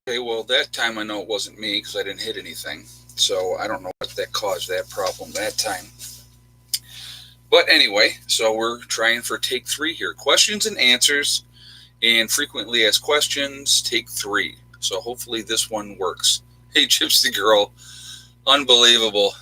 Okay, well, that time I know it wasn't me because I didn't hit anything. So I don't know what that caused that problem that time. But anyway, so we're trying for take three here. Questions and answers and frequently asked questions, take three. So hopefully this one works. Hey, Gypsy Girl, unbelievable.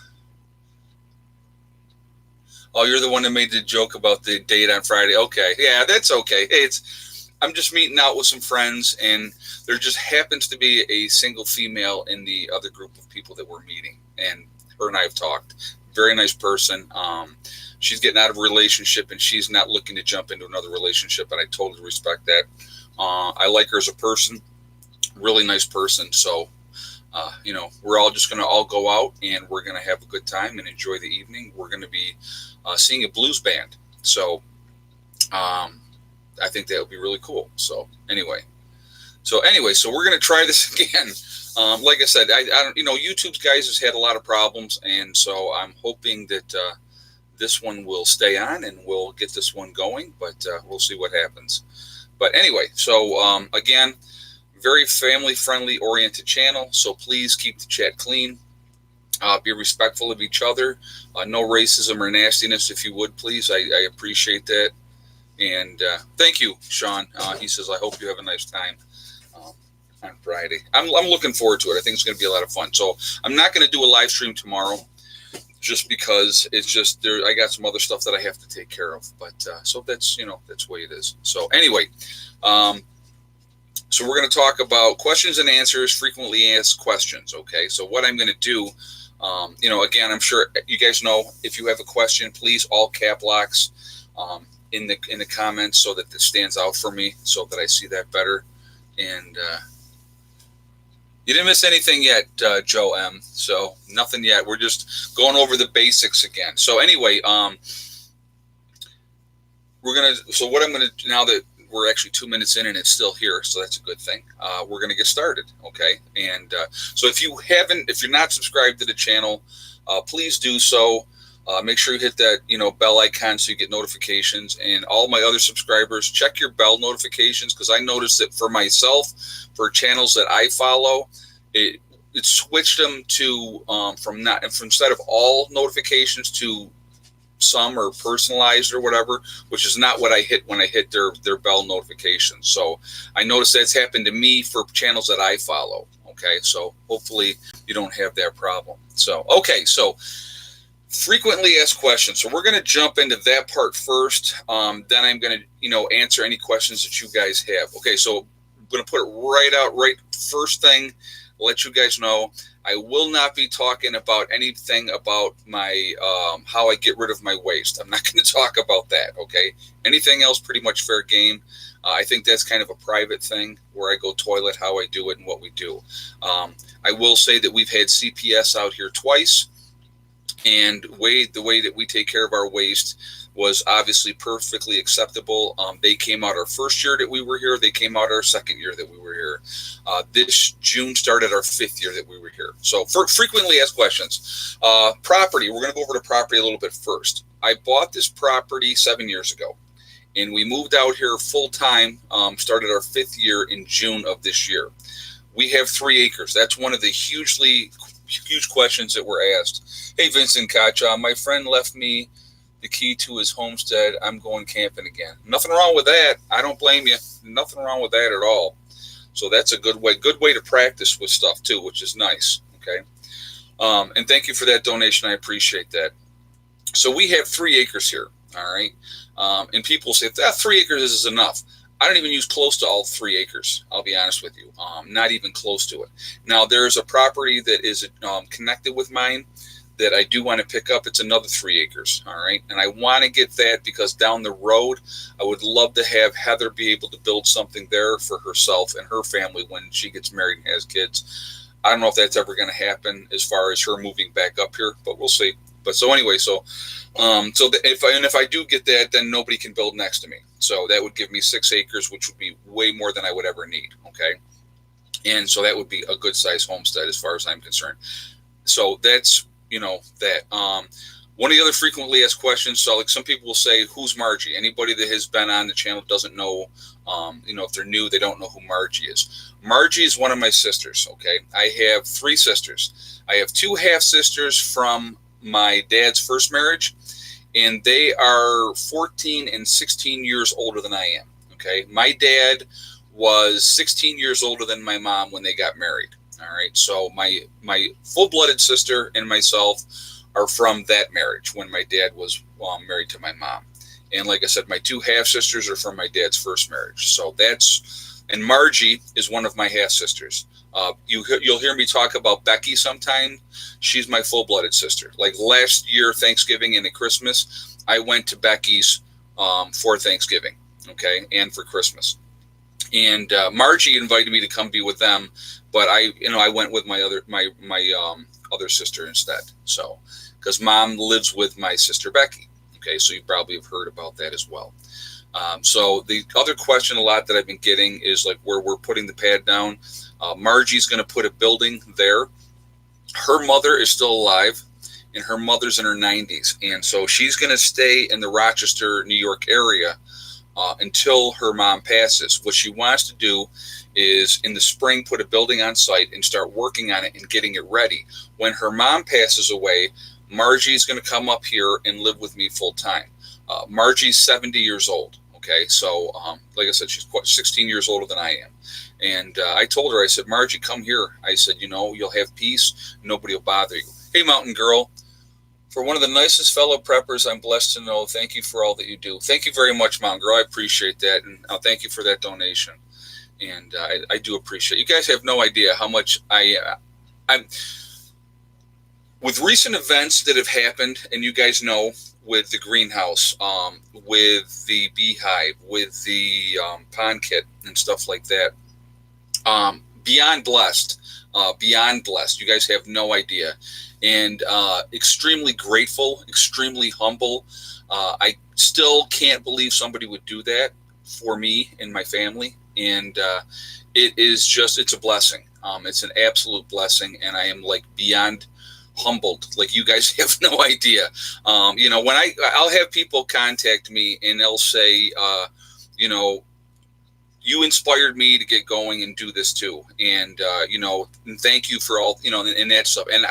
Oh, you're the one that made the joke about the date on Friday. Okay, yeah, that's okay. Hey, it's I'm just meeting out with some friends, and there just happens to be a single female in the other group of people that we're meeting, and her and I have talked. Very nice person. She's getting out of a relationship, and she's not looking to jump into another relationship, and I totally respect that. I like her as a person, really nice person. So we're all just going to all go out and we're going to have a good time and enjoy the evening. We're going to be seeing a blues band. So um, I think that would be really cool. So we're going to try this again. Like I said, I don't, YouTube's guys has had a lot of problems. And so I'm hoping that this one will stay on and we'll get this one going, but we'll see what happens. But anyway, so again, very family friendly oriented channel. So please keep the chat clean. Be respectful of each other. No racism or nastiness, if you would, please. I appreciate that. And thank you, Sean. He says, I hope you have a nice time um, on Friday. I'm looking forward to it. I think it's going to be a lot of fun. So I'm not going to do a live stream tomorrow just because it's just there. I got some other stuff that I have to take care of. But so that's, that's the way it is. So anyway, so we're going to talk about questions and answers, frequently asked questions. Okay. So what I'm going to do, again, I'm sure you guys know if you have a question, please all cap locks in the comments so that it stands out for me so that I see that better. And you didn't miss anything yet, Joe M. So nothing yet. We're just going over the basics again. So anyway, so what I'm gonna now that we're actually 2 minutes in and it's still here, so that's a good thing. We're gonna get started, okay? And so if you're not subscribed to the channel, please do so. Make sure you hit that bell icon so you get notifications. And all my other subscribers, check your bell notifications because I noticed that for myself, for channels that I follow, it switched them to from instead of all notifications to some or personalized or whatever, which is not what I hit when I hit their bell notifications. So I noticed that's happened to me for channels that I follow. Okay, so hopefully you don't have that problem. So so frequently asked questions. So we're going to jump into that part first. Then I'm going to answer any questions that you guys have. Okay, so I'm going to put it right first thing. Let you guys know I will not be talking about anything about my how I get rid of my waste. I'm not going to talk about that. Okay, anything else pretty much fair game. I think that's kind of a private thing where I go toilet, how I do it, and what we do. I will say that we've had CPS out here twice. And the way that we take care of our waste was obviously perfectly acceptable. They came out our first year that we were here. They came out our second year that we were here. This June started our 5th year that we were here. So for frequently asked questions, property, we're going to go over to property a little bit first. I bought this property 7 years ago. And we moved out here full time, started our 5th year in June of this year. We have 3 acres. That's one of the huge questions that were asked. Hey, Vincent Kacha, my friend left me the key to his homestead. I'm going camping again. Nothing wrong with that. I don't blame you. Nothing wrong with that at all. So that's a good way to practice with stuff too, which is nice. Okay. And thank you for that donation. I appreciate that. So we have 3 acres here. All right. And people say that 3 acres is enough. I don't even use close to all 3 acres. I'll be honest with you. Not even close to it. Now, there's a property that is connected with mine that I do want to pick up. It's another 3 acres. All right. And I want to get that because down the road, I would love to have Heather be able to build something there for herself and her family when she gets married and has kids. I don't know if that's ever going to happen as far as her moving back up here, but we'll see. But so anyway, if I do get that, then nobody can build next to me. So that would give me 6 acres, which would be way more than I would ever need. Okay. And so that would be a good size homestead as far as I'm concerned. So that's, that. One of the other frequently asked questions, so like some people will say, who's Margie? Anybody that has been on the channel doesn't know, if they're new, they don't know who Margie is. Margie is one of my sisters, okay? I have 3 sisters. I have 2 half-sisters from my dad's first marriage, and they are 14 and 16 years older than I am, okay? My dad was 16 years older than my mom when they got married, all right? So my full-blooded sister and myself are from that marriage when my dad was married to my mom. And like I said, my 2 half-sisters are from my dad's first marriage. So and Margie is one of my half-sisters. You'll hear me talk about Becky sometime. She's my full-blooded sister. Like last year, Thanksgiving and at Christmas, I went to Becky's for Thanksgiving, okay, and for Christmas. And Margie invited me to come be with them, but I went with my other sister instead. So, because Mom lives with my sister Becky. Okay, so you probably have heard about that as well. So the other question a lot that I've been getting is like where we're putting the pad down. Margie's going to put a building there. Her mother is still alive, and her mother's in her 90s, and so she's going to stay in the Rochester, New York area until her mom passes. What she wants to do is in the spring put a building on site and start working on it and getting it ready. When her mom passes away, Margie's going to come up here and live with me full time. Margie's 70 years old. Okay, so like I said, she's 16 years older than I am. And I told her, I said, Margie, come here. I said, you'll have peace. Nobody will bother you. Hey, Mountain Girl, for one of the nicest fellow preppers I'm blessed to know, thank you for all that you do. Thank you very much, Mountain Girl. I appreciate that. And thank you for that donation. And I do appreciate it. You guys have no idea how much I'm with recent events that have happened, and you guys know, with the greenhouse, with the beehive, with the pond kit and stuff like that. Beyond blessed. You guys have no idea. And extremely grateful, extremely humble. I still can't believe somebody would do that for me and my family. And it's a blessing. It's an absolute blessing. And I am like beyond humbled. Like you guys have no idea. When I'll have people contact me and they'll say, you inspired me to get going and do this too. And, and thank you for all, and that stuff. And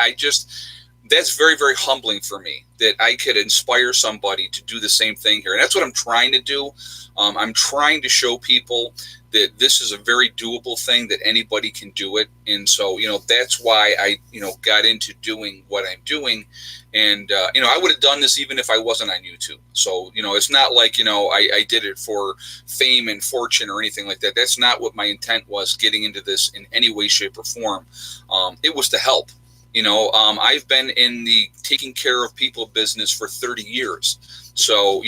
that's very, very humbling for me that I could inspire somebody to do the same thing here. And that's what I'm trying to do. I'm trying to show people that this is a very doable thing, that anybody can do it. And so, that's why I, got into doing what I'm doing. And, I would have done this even if I wasn't on YouTube. So, it's not like, I did it for fame and fortune or anything like that. That's not what my intent was getting into this in any way, shape, or form. It was to help. I've been in the taking care of people business for 30 years. So,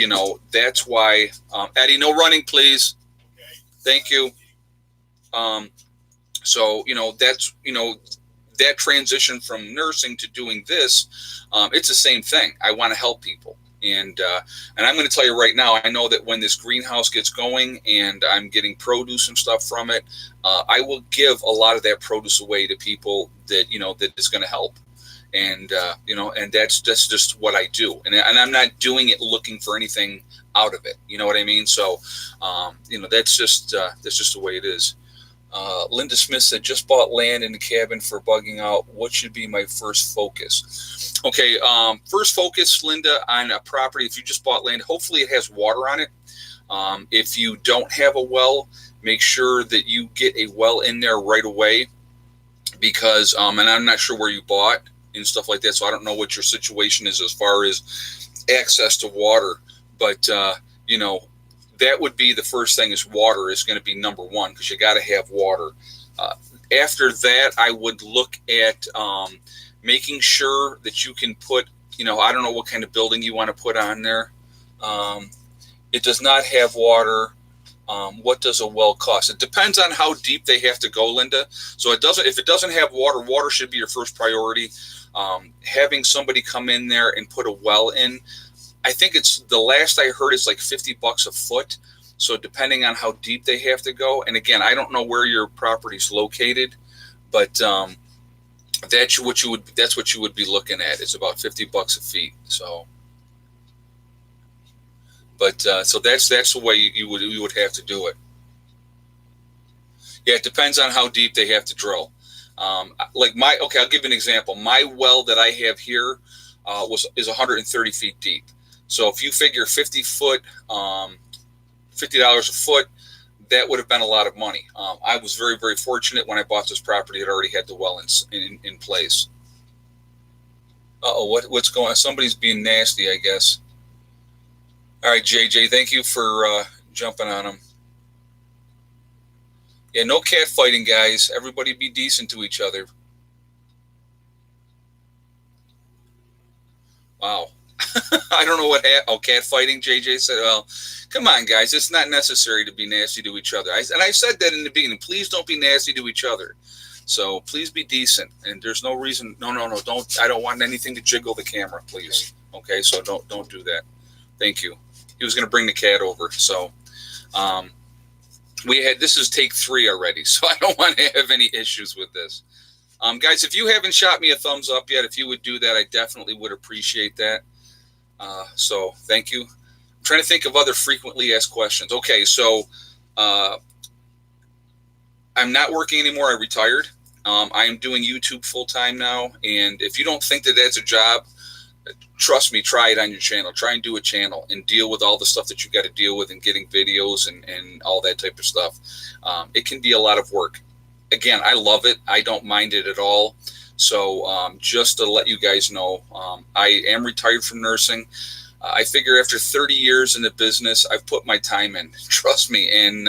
that's why, Eddie, no running, please. Thank you. So, that's, that transition from nursing to doing this, it's the same thing. I want to help people. And I'm going to tell you right now, I know that when this greenhouse gets going and I'm getting produce and stuff from it, I will give a lot of that produce away to people that, that is going to help. And, and that's just what I do. And I'm not doing it looking for anything out of it. You know what I mean? So, that's just the way it is. Linda Smith said, just bought land in the cabin for bugging out. What should be my first focus? Okay. First focus, Linda, on a property. If you just bought land, hopefully it has water on it. If you don't have a well, make sure that you get a well in there right away, because, and I'm not sure where you bought and stuff like that. So I don't know what your situation is as far as access to water, but, that would be the first thing. Is water is going to be number one, because you got to have water. After that, I would look at making sure that you can put, I don't know what kind of building you want to put on there. It does not have water. What does a well cost? It depends on how deep they have to go, Linda. So if it doesn't have water, water should be your first priority. Having somebody come in there and put a well in, I think it's, the last I heard, it's like $50 a foot. So depending on how deep they have to go. And again, I don't know where your property's located, but That's what you would be looking at. It's about $50 a feet. So, but so that's the way you would have to do it. Yeah, it depends on how deep they have to drill. Like I'll give you an example. My well that I have here is 130 feet deep. So if you figure 50 foot, $50 a foot, that would have been a lot of money. I was very, very fortunate when I bought this property. It already had the well in place. What's going on? Somebody's being nasty, I guess. All right, JJ, thank you for jumping on them. Yeah, no cat fighting, guys. Everybody be decent to each other. Wow. I don't know what happened. Oh, cat fighting, JJ said. Well, come on, guys. It's not necessary to be nasty to each other. And I said that in the beginning. Please don't be nasty to each other. So please be decent. And there's no reason. No. Don't. I don't want anything to jiggle the camera, please. Okay, so don't do that. Thank you. He was going to bring the cat over. So this is take 3 already. So I don't want to have any issues with this. Guys, if you haven't shot me a thumbs up yet, if you would do that, I definitely would appreciate that. So thank you. I'm trying to think of other frequently asked questions. Okay, so I'm not working anymore. I retired. I am doing YouTube full time now. And if you don't think that that's a job, trust me, try it on your channel. Try and do a channel and deal with all the stuff that you got to deal with and getting videos and all that type of stuff. It can be a lot of work. Again, I love it. I don't mind it at all. So just to let you guys know, I am retired from nursing. I figure after 30 years in the business, I've put my time in. Trust me. And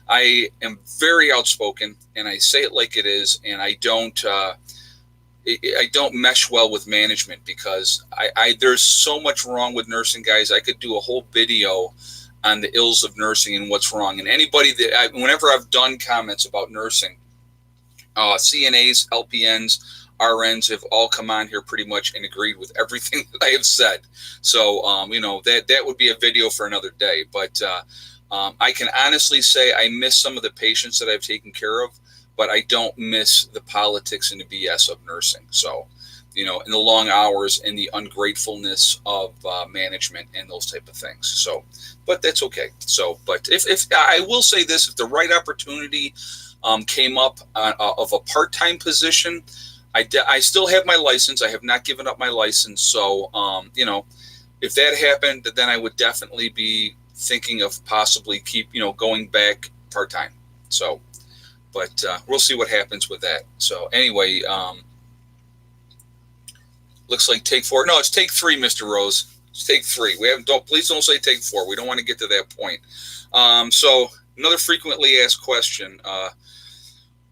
I am very outspoken, and I say it like it is. And I don't mesh well with management because there's so much wrong with nursing, guys. I could do a whole video on the ills of nursing and what's wrong. And anybody whenever I've done comments about nursing, CNAs, LPNs, RNs have all come on here pretty much and agreed with everything that I have said. So, that would be a video for another day. But I can honestly say I miss some of the patients that I've taken care of, but I don't miss the politics and the BS of nursing. So, in the long hours and the ungratefulness of management and those type of things. So, but that's okay. So, but if I will say this, if the right opportunity came up of a part-time position, I still have my license. I have not given up my license. So, if that happened, then I would definitely be thinking of possibly going back part-time. So, but we'll see what happens with that. So anyway, looks like take 4. No, it's take 3, Mr. Rose. It's take 3. Please don't say take 4. We don't want to get to that point. So another frequently asked question.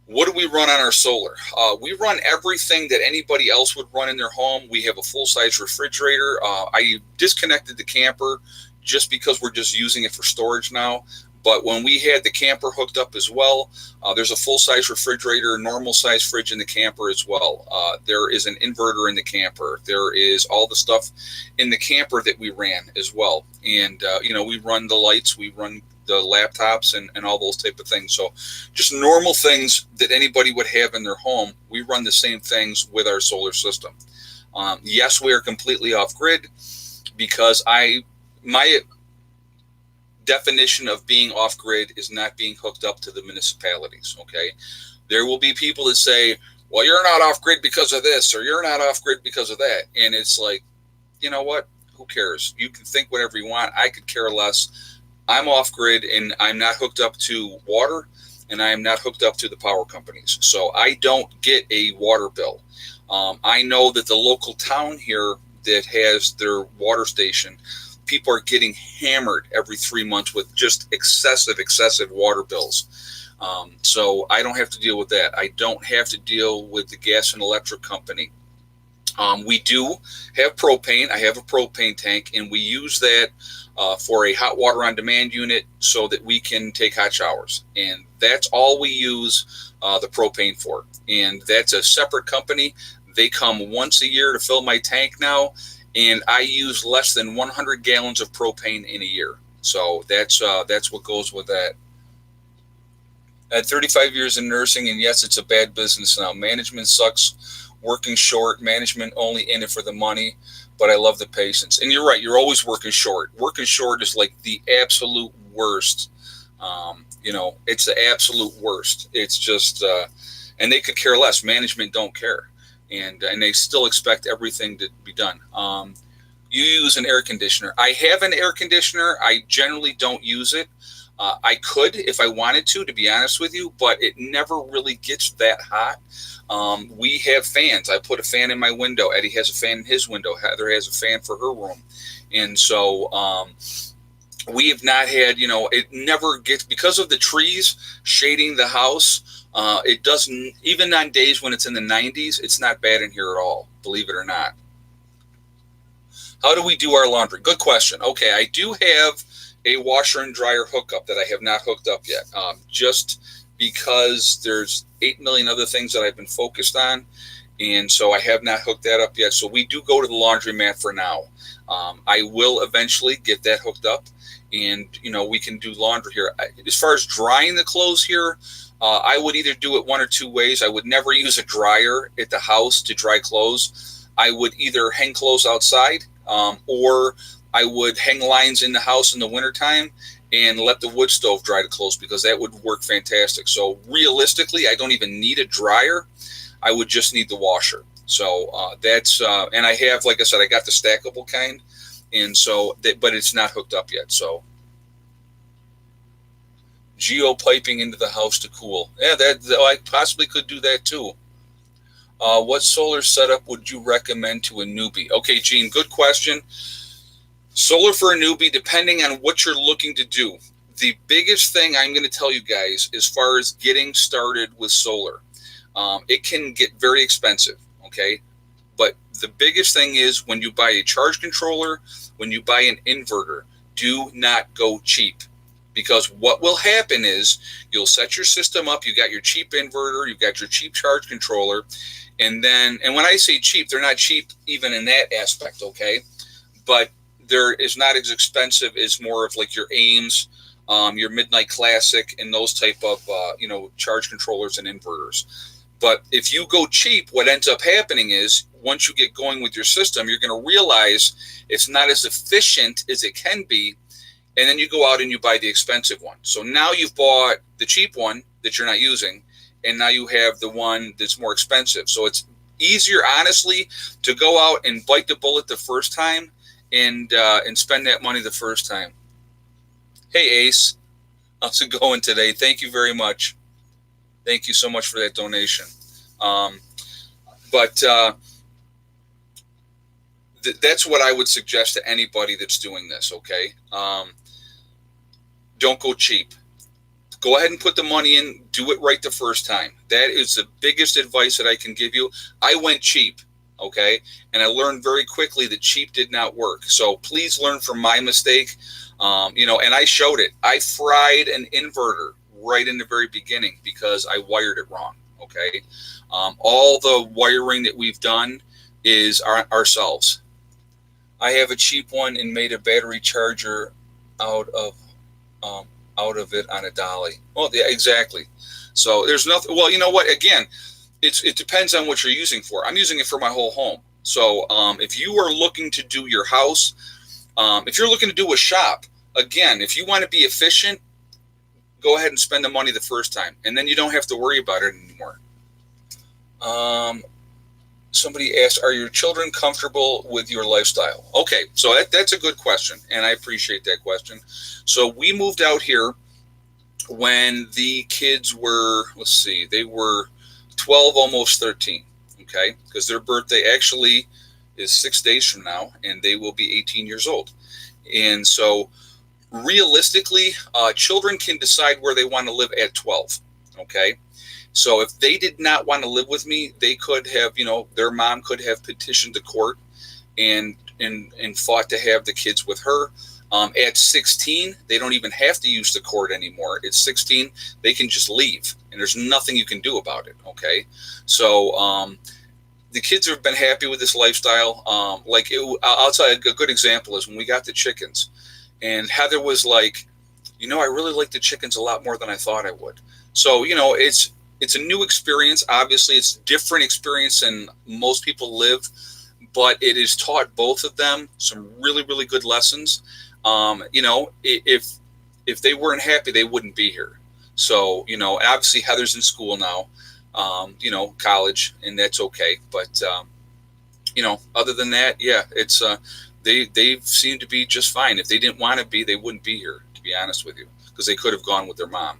What do we run on our solar? We run everything that anybody else would run in their home. We have a full-size refrigerator. I disconnected the camper just because we're just using it for storage now. But when we had the camper hooked up as well, there's a full-size refrigerator, normal-size fridge in the camper as well. There is an inverter in the camper. There is all the stuff in the camper that we ran as well. And, we run the lights, we run the laptops and all those type of things. So just normal things that anybody would have in their home, we run the same things with our solar system. Yes, we are completely off-grid because my definition of being off-grid is not being hooked up to the municipalities, okay? There will be people that say, well, you're not off-grid because of this, or you're not off-grid because of that. And it's like, you know what? Who cares? You can think whatever you want. I could care less. I'm off-grid, and I'm not hooked up to water, and I am not hooked up to the power companies. So I don't get a water bill. I know that the local town here that has their water station, people are getting hammered every 3 months with just excessive water bills. So I don't have to deal with that. I don't have to deal with the gas and electric company. We do have propane. I have a propane tank, and we use that for a hot water on demand unit so that we can take hot showers. And that's all we use the propane for. And that's a separate company. They come once a year to fill my tank now. And I use less than 100 gallons of propane in a year. So that's what goes with that. I had 35 years in nursing, and yes, it's a bad business now. Management sucks. working short, management only in it for the money, but I love the patience. And you're right, you're always working short. Working short is like the absolute worst. It's the absolute worst. It's just, and they could care less. Management don't care, and they still expect everything to be done. You use an air conditioner. I have an air conditioner. I generally don't use it. I could if I wanted to be honest with you, but it never really gets that hot. We have fans. I put a fan in my window. Eddie has a fan in his window. Heather has a fan for her room. And so we have not had, it never gets, because of the trees shading the house, it doesn't, even on days when it's in the 90s, it's not bad in here at all, believe it or not. How do we do our laundry? Good question. Okay, I do have a washer and dryer hookup that I have not hooked up yet, just because there's 8 million other things that I've been focused on, and so I have not hooked that up yet. So we do go to the laundromat for now. I will eventually get that hooked up, and we can do laundry here. As far as drying the clothes here, I would either do it one or two ways. I would never use a dryer at the house to dry clothes. I would either hang clothes outside, or I would hang lines in the house in the wintertime and let the wood stove dry the clothes, because that would work fantastic. So realistically, I don't even need a dryer. I would just need the washer. So that's, and I have, like I said, I got the stackable kind, and so, but it's not hooked up yet. So geopiping into the house to cool. Yeah, I possibly could do that too. What solar setup would you recommend to a newbie? Okay, Gene, good question. Solar for a newbie, depending on what you're looking to do. The biggest thing I'm going to tell you guys as far as getting started with solar, it can get very expensive, okay? But the biggest thing is when you buy a charge controller, when you buy an inverter, do not go cheap. Because what will happen is you'll set your system up, you got your cheap inverter, you've got your cheap charge controller, and when I say cheap, they're not cheap even in that aspect, okay? But there is not as expensive as more of like your Ames, your Midnight Classic, and those type of charge controllers and inverters. But if you go cheap, what ends up happening is once you get going with your system, you're going to realize it's not as efficient as it can be, and then you go out and you buy the expensive one. So now you've bought the cheap one that you're not using, and now you have the one that's more expensive. So it's easier, honestly, to go out and bite the bullet the first time and spend that money the first time. Hey, Ace, how's it going today? Thank you very much. Thank you so much for that donation. That's what I would suggest to anybody that's doing this, okay? Don't go cheap. Go ahead and put the money in. Do it right the first time. That is the biggest advice that I can give you. I went cheap. Okay. And I learned very quickly that cheap did not work. So please learn from my mistake. And I showed it. I fried an inverter right in the very beginning because I wired it wrong. Okay. All the wiring that we've done is ourselves. I have a cheap one and made a battery charger out of it on a dolly. Well, yeah, exactly. So there's nothing. Well, you know what? Again, it depends on what you're using for. I'm using it for my whole home. So if you are looking to do your house, if you're looking to do a shop, again, if you want to be efficient, go ahead and spend the money the first time, and then you don't have to worry about it anymore. Somebody asked, are your children comfortable with your lifestyle? Okay, so that's a good question, and I appreciate that question. So we moved out here when the kids were, they were 12, almost 13, okay? Because their birthday actually is 6 days from now, and they will be 18 years old. And so realistically, children can decide where they want to live at 12, okay? So if they did not want to live with me, they could have, their mom could have petitioned the court and fought to have the kids with her. At 16, they don't even have to use the court anymore. At 16, they can just leave, and there's nothing you can do about it, okay? So the kids have been happy with this lifestyle. I'll tell you a good example is when we got the chickens, and Heather was like, I really like the chickens a lot more than I thought I would. So, it's a new experience. Obviously, it's a different experience than most people live, but it has taught both of them some really, really good lessons. If they weren't happy, they wouldn't be here. So, obviously Heather's in school now, college, and that's okay. But, other than that, yeah, it's, they seem to be just fine. If they didn't want to be, they wouldn't be here, to be honest with you, because they could have gone with their mom.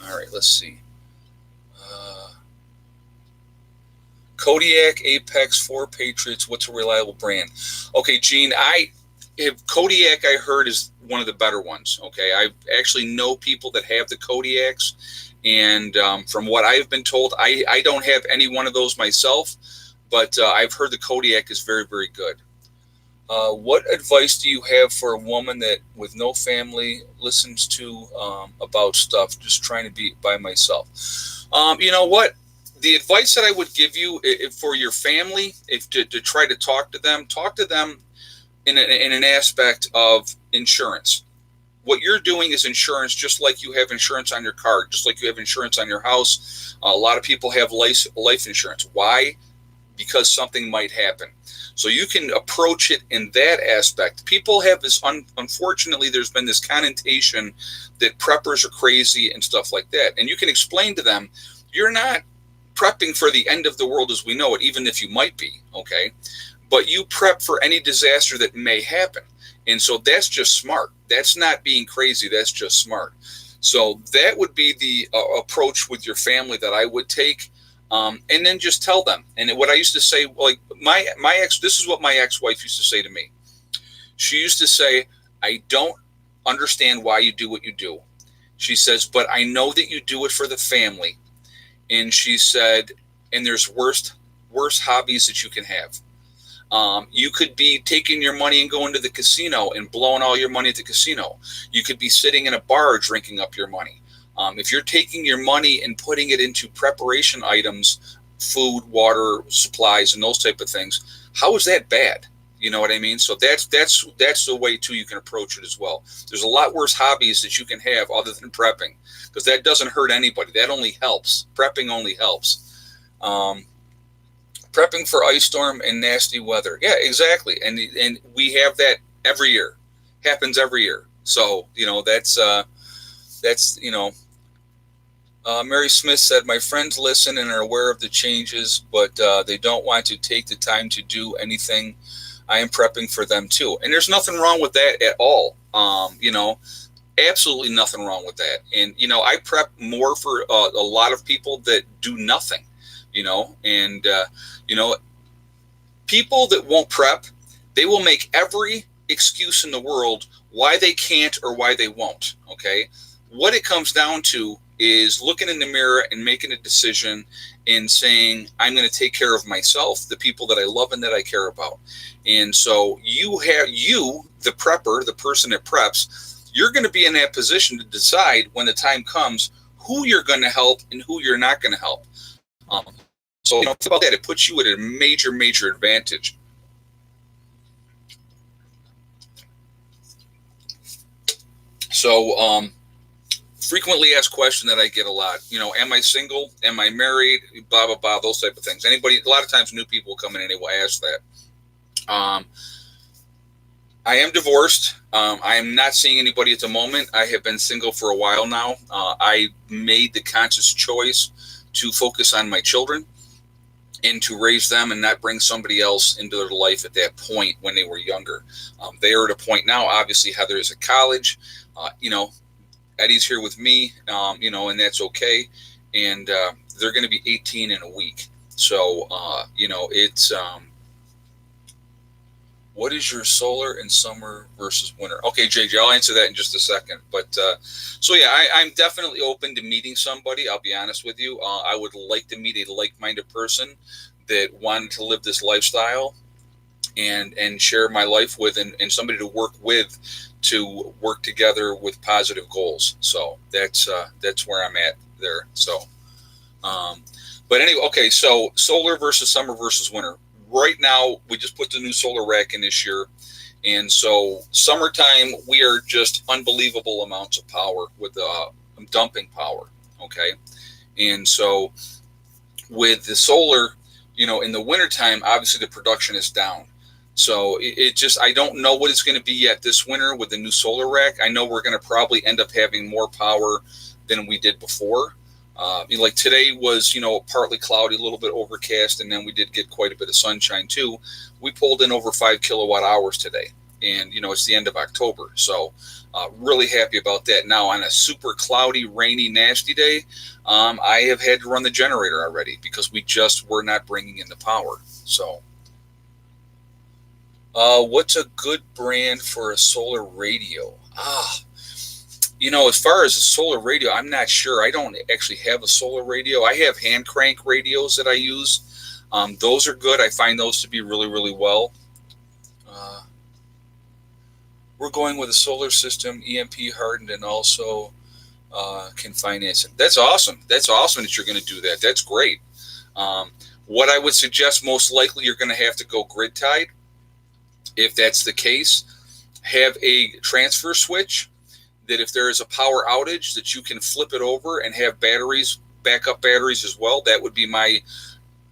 All right, let's see. Kodiak, Apex, 4 Patriots. What's a reliable brand? Okay, Gene, Kodiak, I heard, is one of the better ones. Okay, I actually know people that have the Kodiaks, and from what I've been told, I don't have any one of those myself, but I've heard the Kodiak is very, very good. What advice do you have for a woman that with no family listens to about stuff, just trying to be by myself? You know what? The advice that I would give you for your family, if to try to talk to them in an aspect of insurance. What you're doing is insurance, just like you have insurance on your car, just like you have insurance on your house. A lot of people have life insurance. Why? Because something might happen. So you can approach it in that aspect. People have this, unfortunately, there's been this connotation that preppers are crazy and stuff like that. And you can explain to them, you're not prepping for the end of the world as we know it, even if you might be, okay? But you prep for any disaster that may happen. And so that's just smart. That's not being crazy. That's just smart. So that would be the approach with your family that I would take. And then just tell them. And what I used to say, like my ex, this is what my ex-wife used to say to me. She used to say, I don't understand why you do what you do. She says, but I know that you do it for the family. And she said, and there's worse hobbies that you can have. You could be taking your money and going to the casino and blowing all your money at the casino. You could be sitting in a bar drinking up your money. If you're taking your money and putting it into preparation items, food, water, supplies, and those type of things, how is that bad? You know what I mean? So that's the way too you can approach it as well. There's a lot worse hobbies that you can have other than prepping, because that doesn't hurt anybody. That only helps. Prepping only helps. Prepping for ice storm and nasty weather. Yeah, exactly. And we have that every year. Happens every year. So that's Mary Smith said, my friends listen and are aware of the changes, but they don't want to take the time to do anything. I am prepping for them too. And there's nothing wrong with that at all. Absolutely nothing wrong with that. And, I prep more for a lot of people that do nothing, and people that won't prep, they will make every excuse in the world why they can't or why they won't. Okay. What it comes down to is looking in the mirror and making a decision and saying, I'm going to take care of myself, the people that I love and that I care about. And so the prepper, the person that preps, you're going to be in that position to decide when the time comes who you're going to help and who you're not going to help. So think about that. It puts you at a major, major advantage. So, frequently asked question that I get a lot, am I single? Am I married? Blah, blah, blah, those type of things. A lot of times new people come in and they will ask that. I am divorced. I am not seeing anybody at the moment. I have been single for a while now. I made the conscious choice to focus on my children and to raise them and not bring somebody else into their life at that point when they were younger. They are at a point now, obviously Heather is at college, Eddie's here with me, and that's okay. And they're going to be 18 in a week. So, it's, what is your solar and summer versus winter? Okay, JJ, I'll answer that in just a second. But so yeah, I'm definitely open to meeting somebody. I'll be honest with you. I would like to meet a like-minded person that wanted to live this lifestyle and share my life with, and somebody to work with, to work together with positive goals. So that's where I'm at there. So, but anyway, okay. So solar versus summer versus winter. Right now, we just put the new solar rack in this year. And so summertime, we are just unbelievable amounts of power with dumping power. Okay. And so with the solar, in the wintertime, obviously the production is down. So it just, I don't know what it's going to be yet this winter with the new solar rack. I know we're going to probably end up having more power than we did before. Like today was, partly cloudy, a little bit overcast, and then we did get quite a bit of sunshine too. We pulled in over 5 kilowatt hours today, and it's the end of October, so really happy about that. Now on a super cloudy, rainy, nasty day, I have had to run the generator already because we just were not bringing in the power. So what's a good brand for a solar radio? As far as a solar radio, I'm not sure. I don't actually have a solar radio. I have hand crank radios that I use. Those are good. I find those to be really, really well. We're going with a solar system, EMP hardened, and also can finance it. That's awesome. That's awesome that you're going to do that. That's great. What I would suggest, most likely you're going to have to go grid tied. If that's the case, have a transfer switch that if there is a power outage that you can flip it over and have batteries, backup batteries as well. That would be my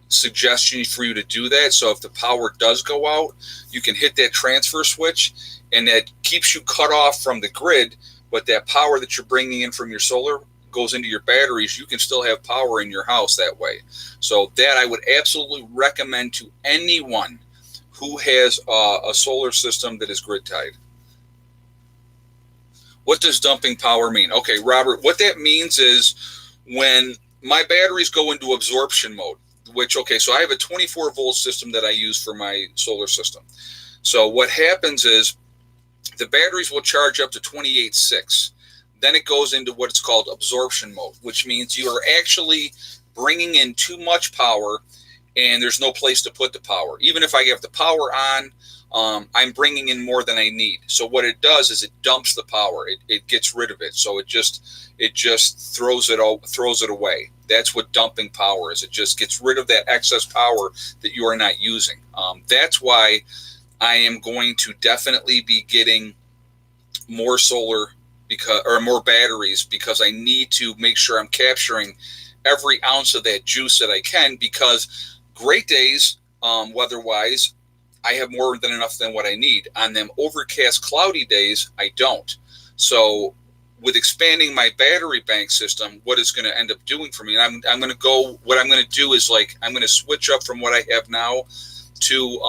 suggestion for you to do that. So if the power does go out, you can hit that transfer switch, and that keeps you cut off from the grid, but that power that you're bringing in from your solar goes into your batteries. You can still have power in your house that way. So that I would absolutely recommend to anyone who has a solar system that is grid tied. What does dumping power mean? Okay, Robert, what that means is when my batteries go into absorption mode, so I have a 24 volt system that I use for my solar system. So what happens is the batteries will charge up to 28.6. Then it goes into what it's called absorption mode, which means you are actually bringing in too much power and there's no place to put the power. Even if I have the power on, I'm bringing in more than I need. So what it does is it dumps the power. It gets rid of it. So it just throws it away. That's what dumping power is. It just gets rid of that excess power that you are not using. That's why I am going to definitely be getting more solar or more batteries, because I need to make sure I'm capturing every ounce of that juice that I can, because great days, weather-wise, I have more than enough than what I need. On them overcast, cloudy days, I don't. So with expanding my battery bank system, what it's going to end up doing for me, and I'm going to go, what I'm going to do is I'm going to switch up from what I have now to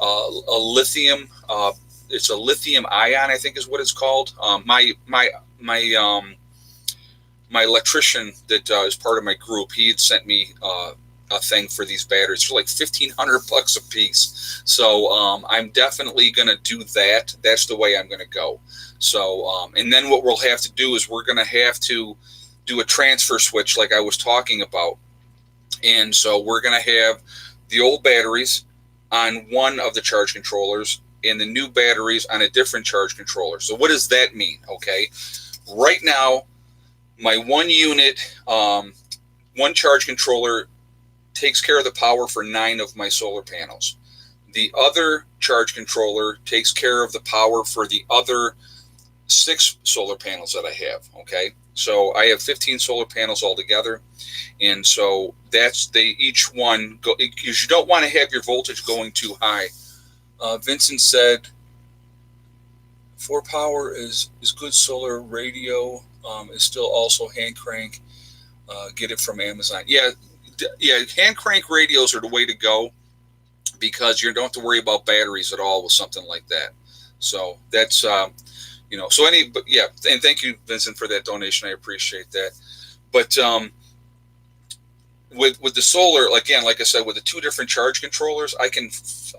a lithium, it's a lithium ion, I think is what it's called. My electrician that is part of my group, he had sent me a thing for these batteries for like $1,500 a piece. So I'm definitely going to do that. That's the way I'm going to go. So and then what we'll have to do is we're going to have to do a transfer switch like I was talking about. And so we're going to have the old batteries on one of the charge controllers and the new batteries on a different charge controller. So what does that mean? Okay, right now my one unit, one charge controller takes care of the power for 9 of my solar panels. The other charge controller takes care of the power for the other 6 solar panels that I have. Okay, so I have 15 solar panels altogether, and so that's each one go, because you don't want to have your voltage going too high. Vincent said, "For power is good solar radio is still also hand crank. Get it from Amazon." Yeah, hand crank radios are the way to go, because you don't have to worry about batteries at all with something like that. So that's and thank you, Vincent, for that donation. I appreciate that. But with the solar, again, like I said, with the 2 different charge controllers, I can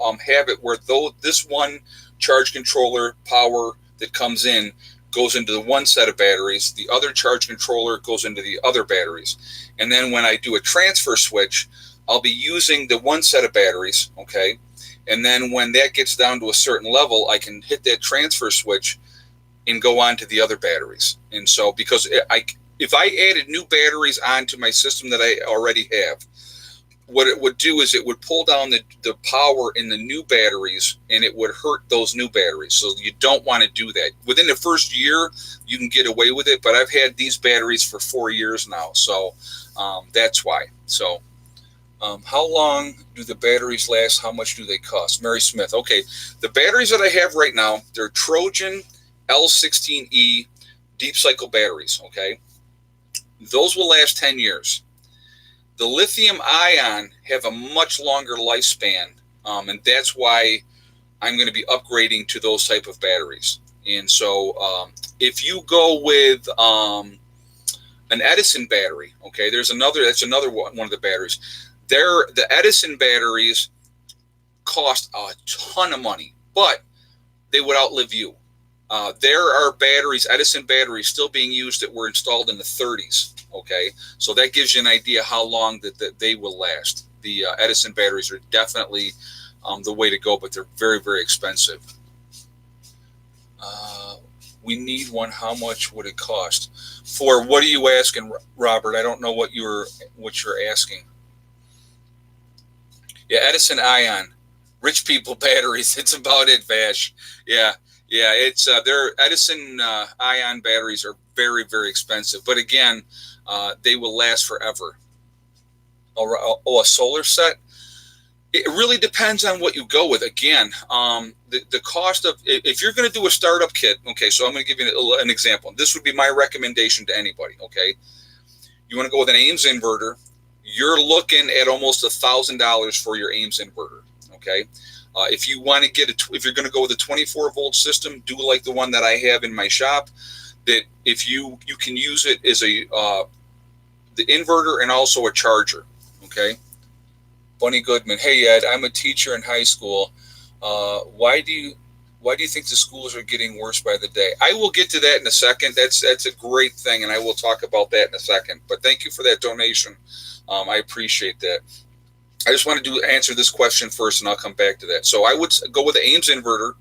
have it where this one charge controller power that comes in goes into the one set of batteries, the other charge controller goes into the other batteries. And then when I do a transfer switch, I'll be using the one set of batteries, okay? And then when that gets down to a certain level, I can hit that transfer switch and go on to the other batteries. And so, because if I added new batteries onto my system that I already have, what it would do is it would pull down the power in the new batteries, and it would hurt those new batteries. So you don't want to do that. Within the first year, you can get away with it, but I've had these batteries for 4 years now, so that's why. So how long do the batteries last? How much do they cost? Mary Smith. Okay, the batteries that I have right now, they're Trojan L16E deep cycle batteries, okay? Those will last 10 years. The lithium ion have a much longer lifespan, and that's why I'm going to be upgrading to those type of batteries. And so if you go with an Edison battery, okay, that's another one of the batteries. The Edison batteries cost a ton of money, but they would outlive you. There are batteries, Edison batteries, still being used that were installed in the 30s. Okay, so that gives you an idea how long that they will last. The Edison batteries are definitely the way to go, but they're very, very expensive. We need one. How much would it cost? For what are you asking, Robert? I don't know what you're asking. Yeah, Edison ion, rich people batteries. It's about it, Vash. Yeah. It's their Edison ion batteries are very, very expensive, but again, they will last forever. A solar set. It really depends on what you go with. Again, the cost of, if you're going to do a startup kit, okay, so I'm going to give you an example. This would be my recommendation to anybody, okay? You want to go with an Ames inverter, you're looking at almost $1,000 for your Ames inverter, okay? If you want to if you're going to go with a 24-volt system, do like the one that I have in my shop, that if you can use it as the inverter and also a charger, okay? Bunny Goodman. Hey Ed, I'm a teacher in high school. Why do you think the schools are getting worse by the day? I will get to that in a second. That's a great thing, and I will talk about that in a second. But thank you for that donation. I appreciate that. I just wanted to answer this question first, and I'll come back to that. So I would go with the Ames inverter.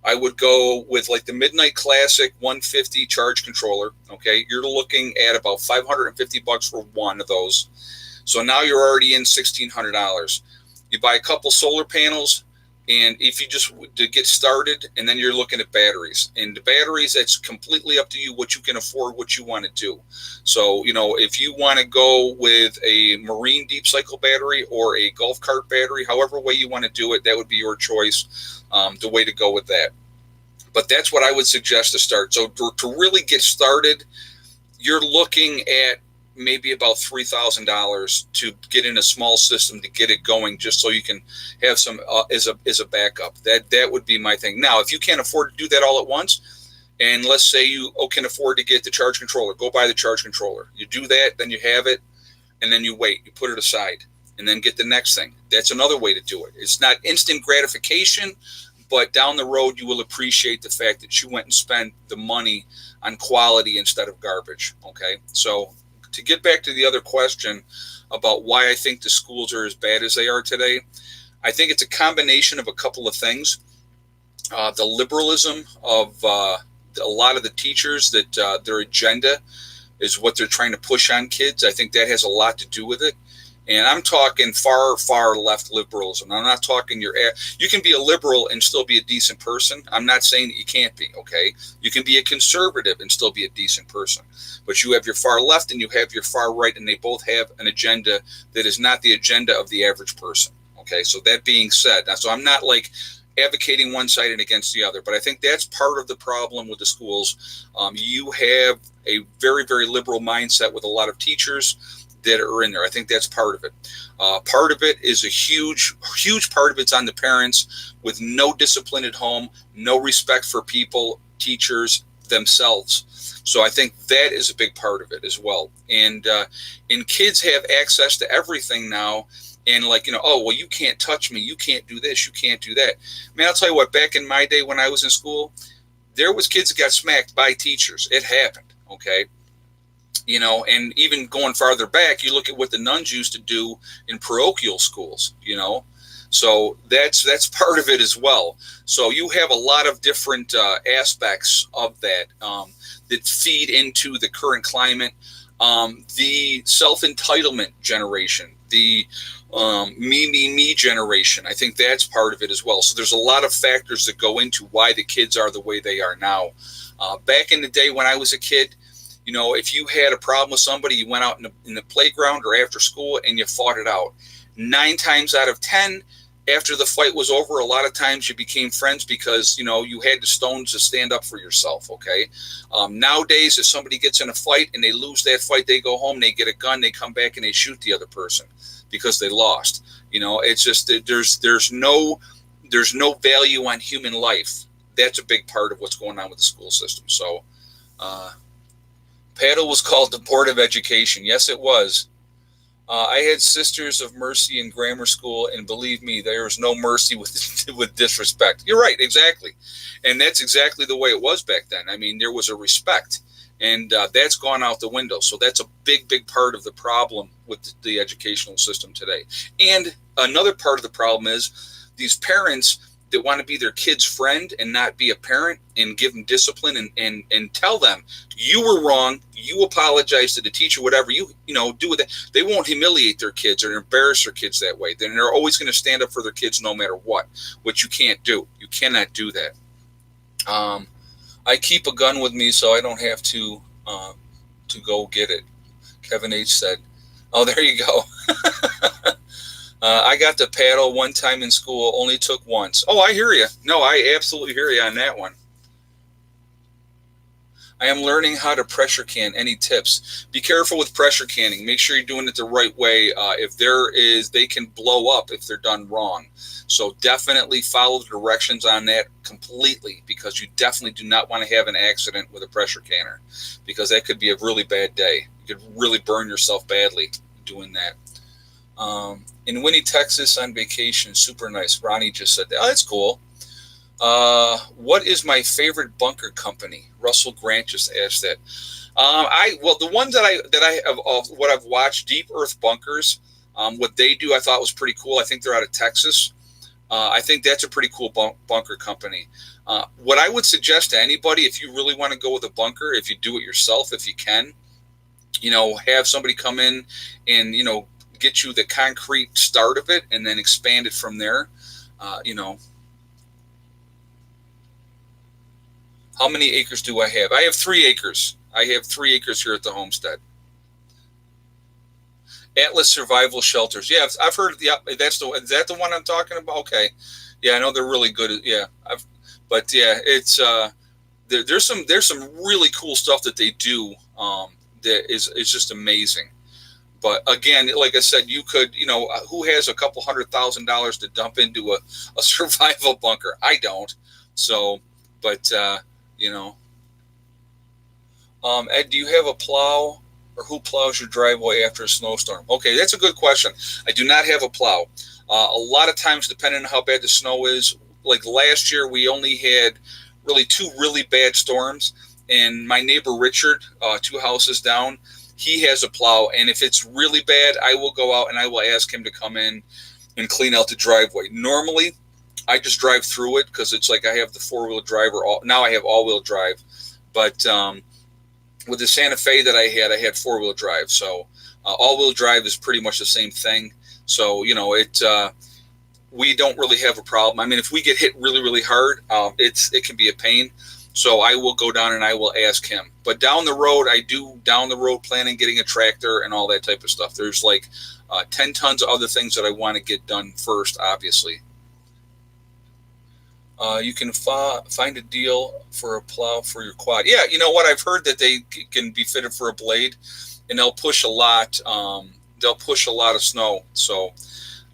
I would go with like the Midnight Classic 150 charge controller. Okay, you're looking at about $550 for one of those. So now you're already in $1,600. You buy a couple solar panels, and if you just to get started, and then you're looking at batteries. And the batteries, that's completely up to you what you can afford, what you want to do. So, if you want to go with a marine deep cycle battery or a golf cart battery, however way you want to do it, that would be your choice, the way to go with that. But that's what I would suggest to start. So to really get started, you're looking at maybe about $3,000 to get in a small system to get it going, just so you can have some as a backup. That would be my thing. Now, if you can't afford to do that all at once, and let's say you can afford to get the charge controller, go buy the charge controller. You do that, then you have it, and then you wait. You put it aside, and then get the next thing. That's another way to do it. It's not instant gratification, but down the road, you will appreciate the fact that you went and spent the money on quality instead of garbage. Okay, so to get back to the other question about why I think the schools are as bad as they are today, I think it's a combination of a couple of things. The liberalism of a lot of the teachers, that their agenda is what they're trying to push on kids. I think that has a lot to do with it. And I'm talking far, far left liberalism. I'm not talking you can be a liberal and still be a decent person. I'm not saying that you can't be, okay? You can be a conservative and still be a decent person. But you have your far left and you have your far right, and they both have an agenda that is not the agenda of the average person, okay? So that being said, so I'm not like advocating one side and against the other, but I think that's part of the problem with the schools. You have a very, very liberal mindset with a lot of teachers that are in there. I think that's part of it. Part of it is a huge part of it's on the parents with no discipline at home, no respect for people, teachers themselves. So I think that is a big part of it as well. And kids have access to everything now. And oh, well, you can't touch me. You can't do this. You can't do that. Man, I'll tell you what, back in my day when I was in school, there was kids that got smacked by teachers. It happened, okay? And even going farther back, you look at what the nuns used to do in parochial schools, So that's part of it as well. So you have a lot of different aspects of that that feed into the current climate. The self-entitlement generation, the me generation. I think that's part of it as well. So there's a lot of factors that go into why the kids are the way they are now. Back in the day when I was a kid, if you had a problem with somebody, you went out in the playground or after school and you fought it out. 9 times out of 10, after the fight was over, a lot of times you became friends because, you had the stones to stand up for yourself, okay? Nowadays, if somebody gets in a fight and they lose that fight, they go home, they get a gun, they come back and they shoot the other person because they lost. It's just that there's no value on human life. That's a big part of what's going on with the school system. So, Paddle was called the Board of Education. Yes, it was. I had Sisters of Mercy in grammar school, and believe me, there was no mercy with disrespect. You're right, exactly. And that's exactly the way it was back then. I mean, there was a respect, and that's gone out the window. So that's a big, big part of the problem with the educational system today. And another part of the problem is these parents that want to be their kid's friend and not be a parent and give them discipline and tell them you were wrong, you apologize to the teacher, whatever you do with that. They won't humiliate their kids or embarrass their kids that way. Then they're always going to stand up for their kids no matter what, which you can't do. You cannot do that. I keep a gun with me so I don't have to go get it. Kevin H said, oh, there you go. I got to paddle one time in school, only took once. Oh, I hear you. No, I absolutely hear you on that one. I am learning how to pressure can. Any tips? Be careful with pressure canning. Make sure you're doing it the right way. They can blow up if they're done wrong. So definitely follow the directions on that completely, because you definitely do not want to have an accident with a pressure canner, because that could be a really bad day. You could really burn yourself badly doing that. In Winnie, Texas on vacation. Super nice. Ronnie just said that. Oh, that's cool. What is my favorite bunker company? Russell Grant just asked that. The ones that I have of what I've watched, Deep Earth Bunkers, what they do I thought was pretty cool. I think they're out of Texas. I think that's a pretty cool bunker company. What I would suggest to anybody, if you really want to go with a bunker, if you do it yourself, if you can, have somebody come in and, get you the concrete start of it and then expand it from there. How many acres do I have? I have 3 acres. I have 3 acres here at the homestead. Atlas Survival Shelters. Yeah, I've heard. Yeah, is that the one I'm talking about? Okay. Yeah, I know they're really good. Yeah, it's there's some really cool stuff that they do. That is just amazing. But again, like I said, you could, who has a couple $100,000 to dump into a survival bunker? I don't. So, but Ed, do you have a plow, or who plows your driveway after a snowstorm? Okay, that's a good question. I do not have a plow. A lot of times, depending on how bad the snow is, like last year, we only had really 2 really bad storms. And my neighbor Richard, 2 houses down, he has a plow. And if it's really bad, I will go out and I will ask him to come in and clean out the driveway. Normally, I just drive through it because it's like I have the 4-wheel drive, now I have all-wheel drive. But with the Santa Fe that I had 4-wheel drive. So all-wheel drive is pretty much the same thing. So, we don't really have a problem. I mean, if we get hit really, really hard, it can be a pain. So I will go down and I will ask him. But down the road, I do plan on getting a tractor and all that type of stuff. There's like 10 tons of other things that I want to get done first, obviously. You can find a deal for a plow for your quad. Yeah, you know what? I've heard that they can be fitted for a blade, and they'll push a lot. They'll push a lot of snow. So,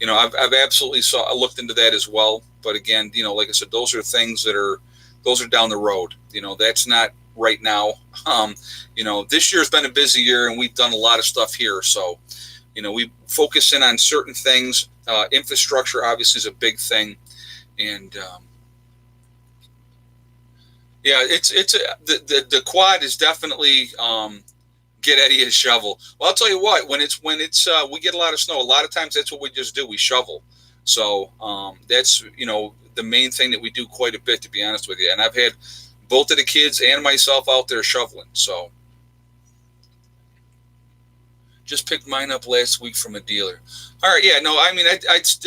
I've absolutely looked into that as well. But again, like I said, those are things that are down the road. That's not right now. This year's been a busy year, and we've done a lot of stuff here. So, we focus in on certain things. Infrastructure obviously is a big thing, and yeah, the quad is definitely get Eddie a shovel. Well, I'll tell you what, when it's we get a lot of snow, a lot of times that's what we just do. We shovel. So that's the main thing that we do quite a bit, to be honest with you. And I've had both of the kids and myself out there shoveling. So Just picked mine up last week from a dealer. All right, yeah, no, I mean, it's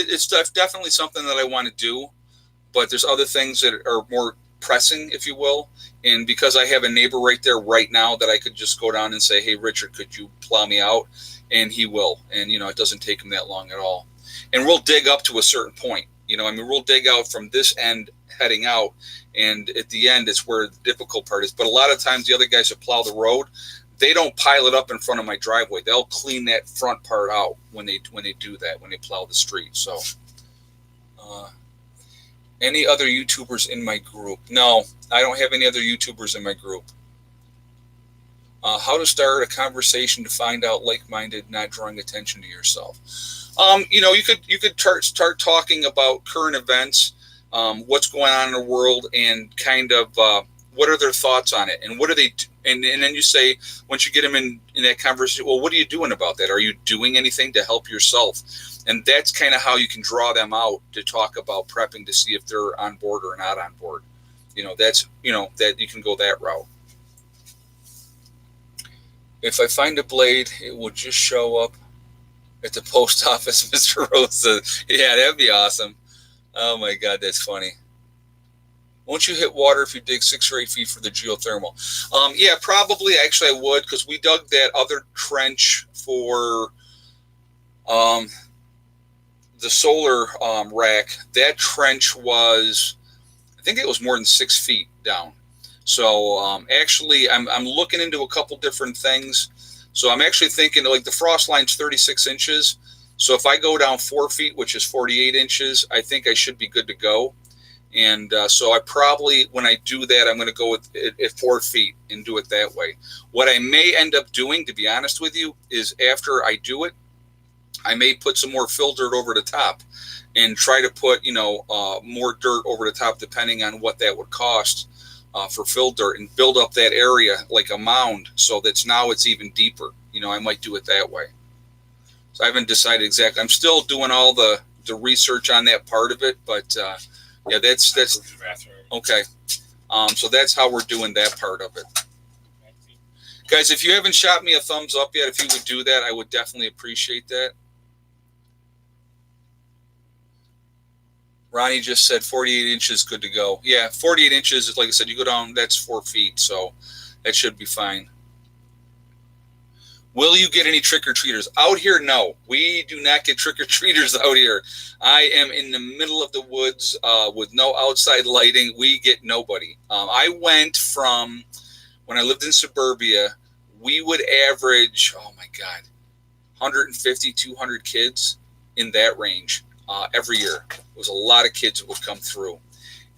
definitely something that I want to do, but there's other things that are more pressing, if you will. And because I have a neighbor right there right now that I could just go down and say, hey, Richard, could you plow me out? And he will. And, it doesn't take him that long at all. And we'll dig up to a certain point. We'll dig out from this end heading out. And at the end, it's where the difficult part is. But a lot of times the other guys that plow the road, they don't pile it up in front of my driveway. They'll clean that front part out when they do that, when they plow the street. So, any other YouTubers in my group? No, I don't have any other YouTubers in my group. How to start a conversation to find out like-minded, not drawing attention to yourself. You could start talking about current events, what's going on in the world, and kind of what are their thoughts on it, and what are they? And then you say, once you get them in that conversation, well, what are you doing about that? Are you doing anything to help yourself? And that's kind of how you can draw them out to talk about prepping to see if they're on board or not on board. That you can go that route. If I find a blade, it will just show up at the post office, Mr. Rose says. Yeah, that'd be awesome. Oh my God, that's funny. Won't you hit water if you dig 6 or 8 feet for the geothermal? Yeah, probably. Actually, I would, because we dug that other trench for the solar rack. That trench was, I think it was more than 6 feet down. So actually, I'm looking into a couple different things. So I'm actually thinking, like, the frost line's 36 inches. So if I go down 4 feet, which is 48 inches, I think I should be good to go. And so I probably, when I do that, I'm going to go with at 4 feet and do it that way. What I may end up doing, to be honest with you, is after I do it, I may put some more fill dirt over the top and try to put, more dirt over the top, depending on what that would cost for fill dirt, and build up that area like a mound so that's now it's even deeper. I might do it that way. So I haven't decided exactly. I'm still doing all the research on that part of it, but yeah, that's okay. So that's how we're doing that part of it. Guys, if you haven't shot me a thumbs up yet, if you would do that, I would definitely appreciate that. Ronnie just said 48 inches, good to go. Yeah, 48 inches, like I said, you go down, that's 4 feet, so that should be fine. Will you get any trick-or-treaters? Out here, no. We do not get trick-or-treaters out here. I am in the middle of the woods with no outside lighting. We get nobody. I went from, when I lived in suburbia, we would average, oh my God, 150, 200 kids in that range every year. It was a lot of kids that would come through.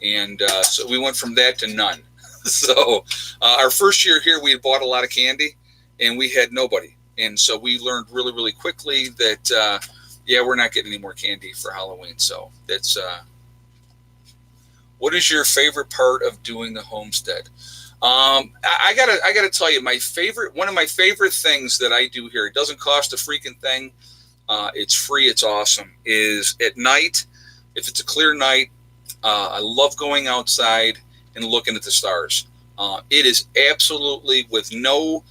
And so we went from that to none. So our first year here, we had bought a lot of candy, and we had nobody. And so we learned really, really quickly that, yeah, we're not getting any more candy for Halloween. So that's, what is your favorite part of doing the homestead? I gotta tell you, one of my favorite things that I do here, it doesn't cost a freaking thing. It's free. It's awesome. Is at night, if it's a clear night, I love going outside and looking at the stars. It is absolutely, with no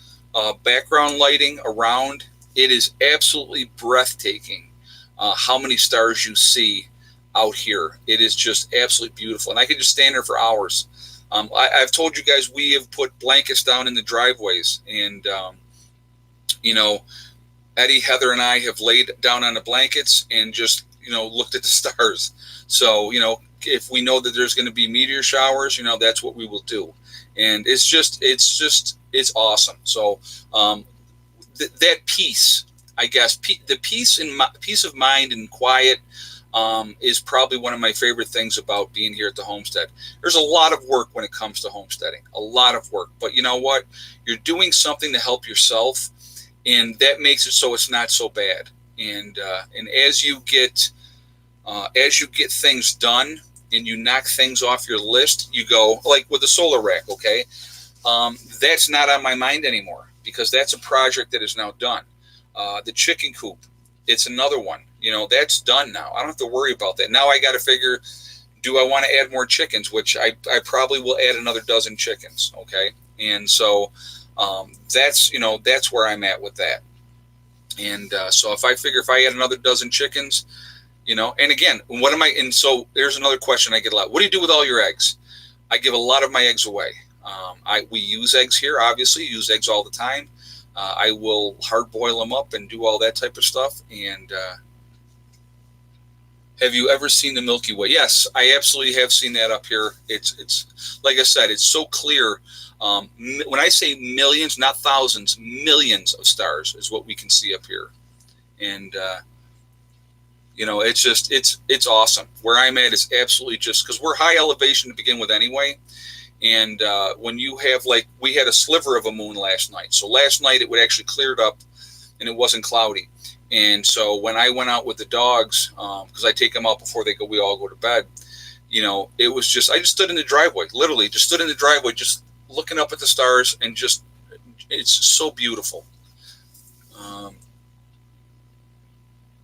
background lighting around, it is absolutely breathtaking how many stars you see out here. It is just absolutely beautiful. And I could just stand there for hours. I've told you guys, we have put blankets down in the driveways, and, Eddie, Heather, and I have laid down on the blankets and just, looked at the stars. So, if we know that there's going to be meteor showers, that's what we will do. And it's awesome. So that peace, I guess, the peace of mind and quiet is probably one of my favorite things about being here at the homestead. There's a lot of work when it comes to homesteading, a lot of work. But you know what? You're doing something to help yourself, and that makes it so it's not so bad. And as you get things done, and you knock things off your list, you go, like with the solar rack, okay? That's not on my mind anymore, because that's a project that is now done. The chicken coop, it's another one. That's done now. I don't have to worry about that. Now I got to figure, do I want to add more chickens? Which I probably will add another dozen chickens, okay? And so that's where I'm at with that. And so if I figure if I had another dozen chickens, and again, what am I? And so there's another question I get a lot. What do you do with all your eggs? I give a lot of my eggs away. We use eggs here, obviously, use eggs all the time. I will hard boil them up and do all that type of stuff. And have you ever seen the Milky Way? Yes, I absolutely have seen that up here. It's like I said, it's so clear. When I say millions, not thousands, millions of stars is what we can see up here. And it's awesome. Where I'm at is absolutely just because we're high elevation to begin with anyway. And when you have, like, we had a sliver of a moon last night. So last night it would actually cleared up and it wasn't cloudy. And so when I went out with the dogs, because I take them out before we all go to bed, it was just, I just stood in the driveway, literally just stood in the driveway, just looking up at the stars, and just, it's so beautiful.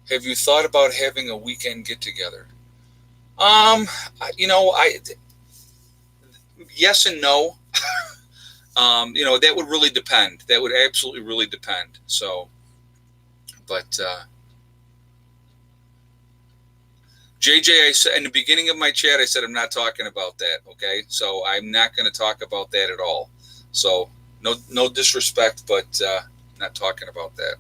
Have you thought about having a weekend get together? Yes and no. That would really depend. That would absolutely really depend. So, but JJ, I said in the beginning of my chat, I said I'm not talking about that. Okay, so I'm not going to talk about that at all. So no disrespect, but not talking about that.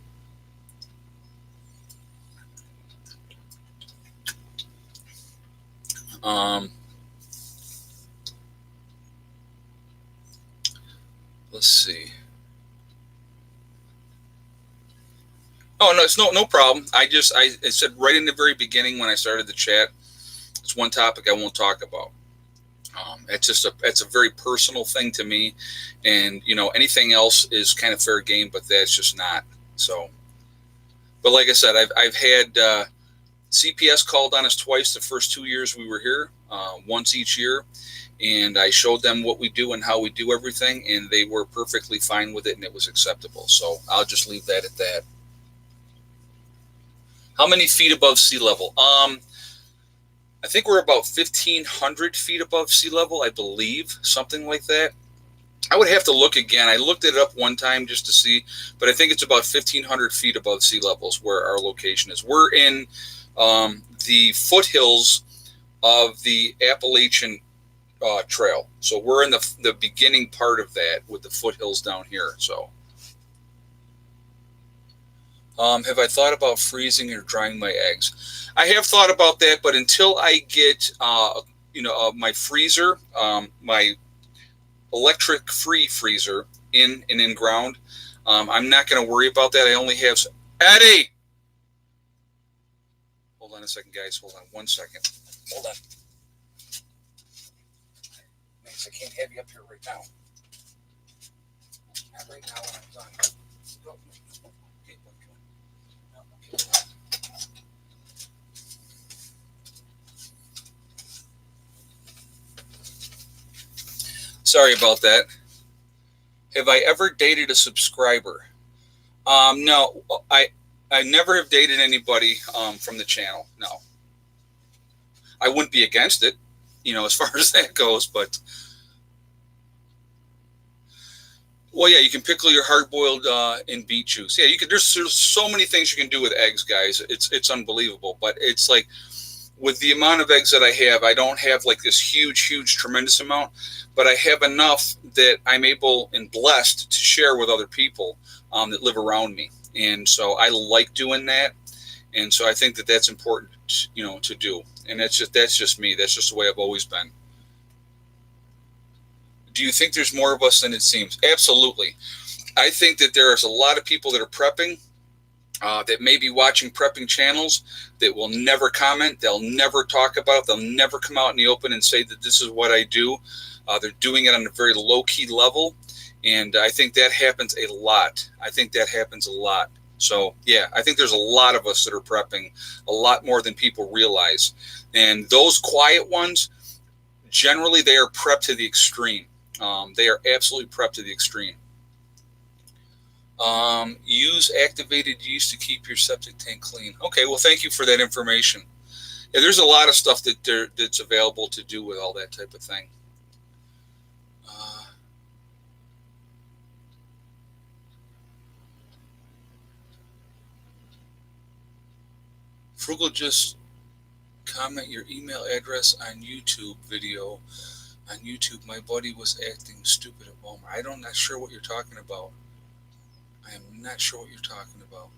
Let's see. Oh no, it's no problem. I said right in the very beginning when I started the chat, it's one topic I won't talk about. It's a very personal thing to me, and anything else is kind of fair game, but that's just not. So, but like I said, I've had CPS called on us twice the first 2 years we were here, once each year, and I showed them what we do and how we do everything, and they were perfectly fine with it, and it was acceptable. So I'll just leave that at that. How many feet above sea level? I think we're about 1,500 feet above sea level, I believe, something like that. I would have to look again. I looked it up one time just to see, but I think it's about 1,500 feet above sea levels where our location is. We're in the foothills of the Appalachian Trail. So we're in the beginning part of that with the foothills down here. So have I thought about freezing or drying my eggs? I have thought about that, but until I get my freezer, my electric free freezer in ground, I'm not going to worry about that. I only have Eddie. Hold on a second, guys. Hold on 1 second. Hold on. Max, I can't have you up here right now. Not right now when I'm done. Go. Okay, okay. Sorry about that. Have I ever dated a subscriber? No, I never have dated anybody from the channel. No, I wouldn't be against it, as far as that goes. But well, yeah, you can pickle your hard-boiled in beet juice. Yeah, you can. There's so many things you can do with eggs, guys. It's unbelievable. But it's like, with the amount of eggs that I have, I don't have like this huge, tremendous amount, but I have enough that I'm able and blessed to share with other people that live around me. And so I like doing that. And so I think that that's important, to do. And that's just me. That's just the way I've always been. Do you think there's more of us than it seems? Absolutely. I think that there's a lot of people that are prepping, that may be watching prepping channels that will never comment. They'll never talk about it. They'll never come out in the open and say that this is what I do. They're doing it on a very low-key level, and I think that happens a lot. So, yeah, I think there's a lot of us that are prepping, a lot more than people realize. And those quiet ones, generally they are prepped to the extreme. They are absolutely prepped to the extreme. Use activated yeast to keep your septic tank clean. Okay, well, thank you for that information. Yeah, there's a lot of stuff that's available to do with all that type of thing. Frugal, just comment your email address on YouTube video. On YouTube, my buddy was acting stupid at Walmart. I'm not sure what you're talking about. I am not sure what you're talking about.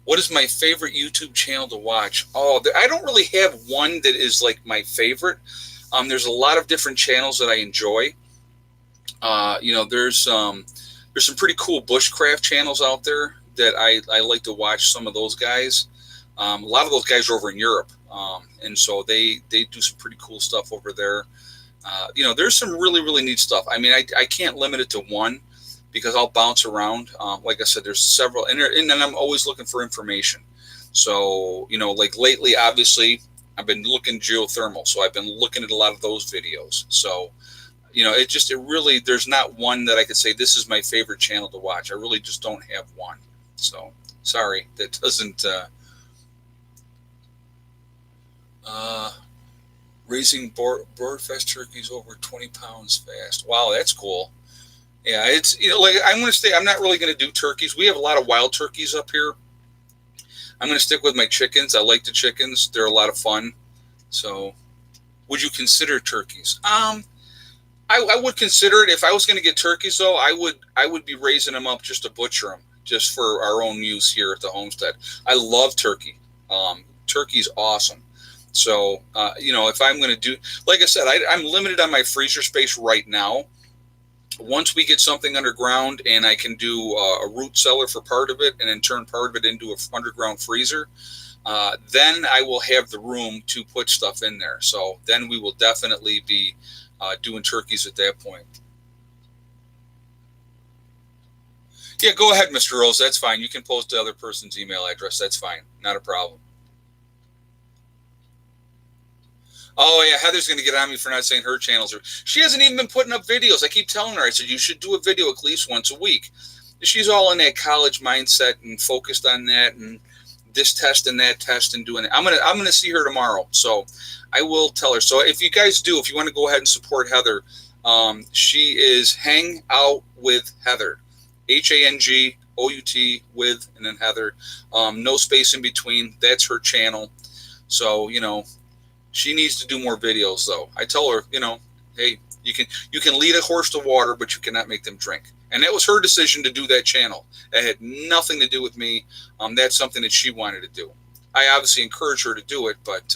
What is my favorite YouTube channel to watch? Oh, I don't really have one that is like my favorite. There's a lot of different channels that I enjoy. There's some pretty cool bushcraft channels out there that I like to watch. Some of those guys. A lot of those guys are over in Europe, and so they do some pretty cool stuff over there. There's some really, really neat stuff. I mean, I can't limit it to one because I'll bounce around. Like I said, there's several, and then I'm always looking for information. So, like lately, obviously, I've been looking geothermal, so I've been looking at a lot of those videos. So, there's not one that I could say this is my favorite channel to watch. I really just don't have one. So, sorry, that doesn't. Raising Boardfest turkeys over 20 pounds fast. Wow, that's cool. Yeah, it's I'm going to stay. I'm not really going to do turkeys. We have a lot of wild turkeys up here. I'm going to stick with my chickens. I like the chickens. They're a lot of fun. So, would you consider turkeys? I would consider it. If I was going to get turkeys, though, I would be raising them up just to butcher them, just for our own use here at the homestead. I love turkey. Turkey's awesome. So, if I'm going to do, like I said, I'm limited on my freezer space right now. Once we get something underground and I can do a root cellar for part of it and then turn part of it into an underground freezer, then I will have the room to put stuff in there. So then we will definitely be doing turkeys at that point. Yeah, go ahead, Mr. Rose. That's fine. You can post the other person's email address. That's fine. Not a problem. Oh, yeah, Heather's going to get on me for not saying her channels. She hasn't even been putting up videos. I keep telling her, I said, you should do a video at least once a week. She's all in that college mindset and focused on that and this test and that test and doing it. I'm gonna see her tomorrow, so I will tell her. So if you guys do, if you want to go ahead and support Heather, she is Hang Out with Heather, HANGOUT with and then Heather, no space in between. That's her channel. So she needs to do more videos, though. I tell her, hey, you can lead a horse to water, but you cannot make them drink. And that was her decision to do that channel. That had nothing to do with me. That's something that she wanted to do. I obviously encourage her to do it, but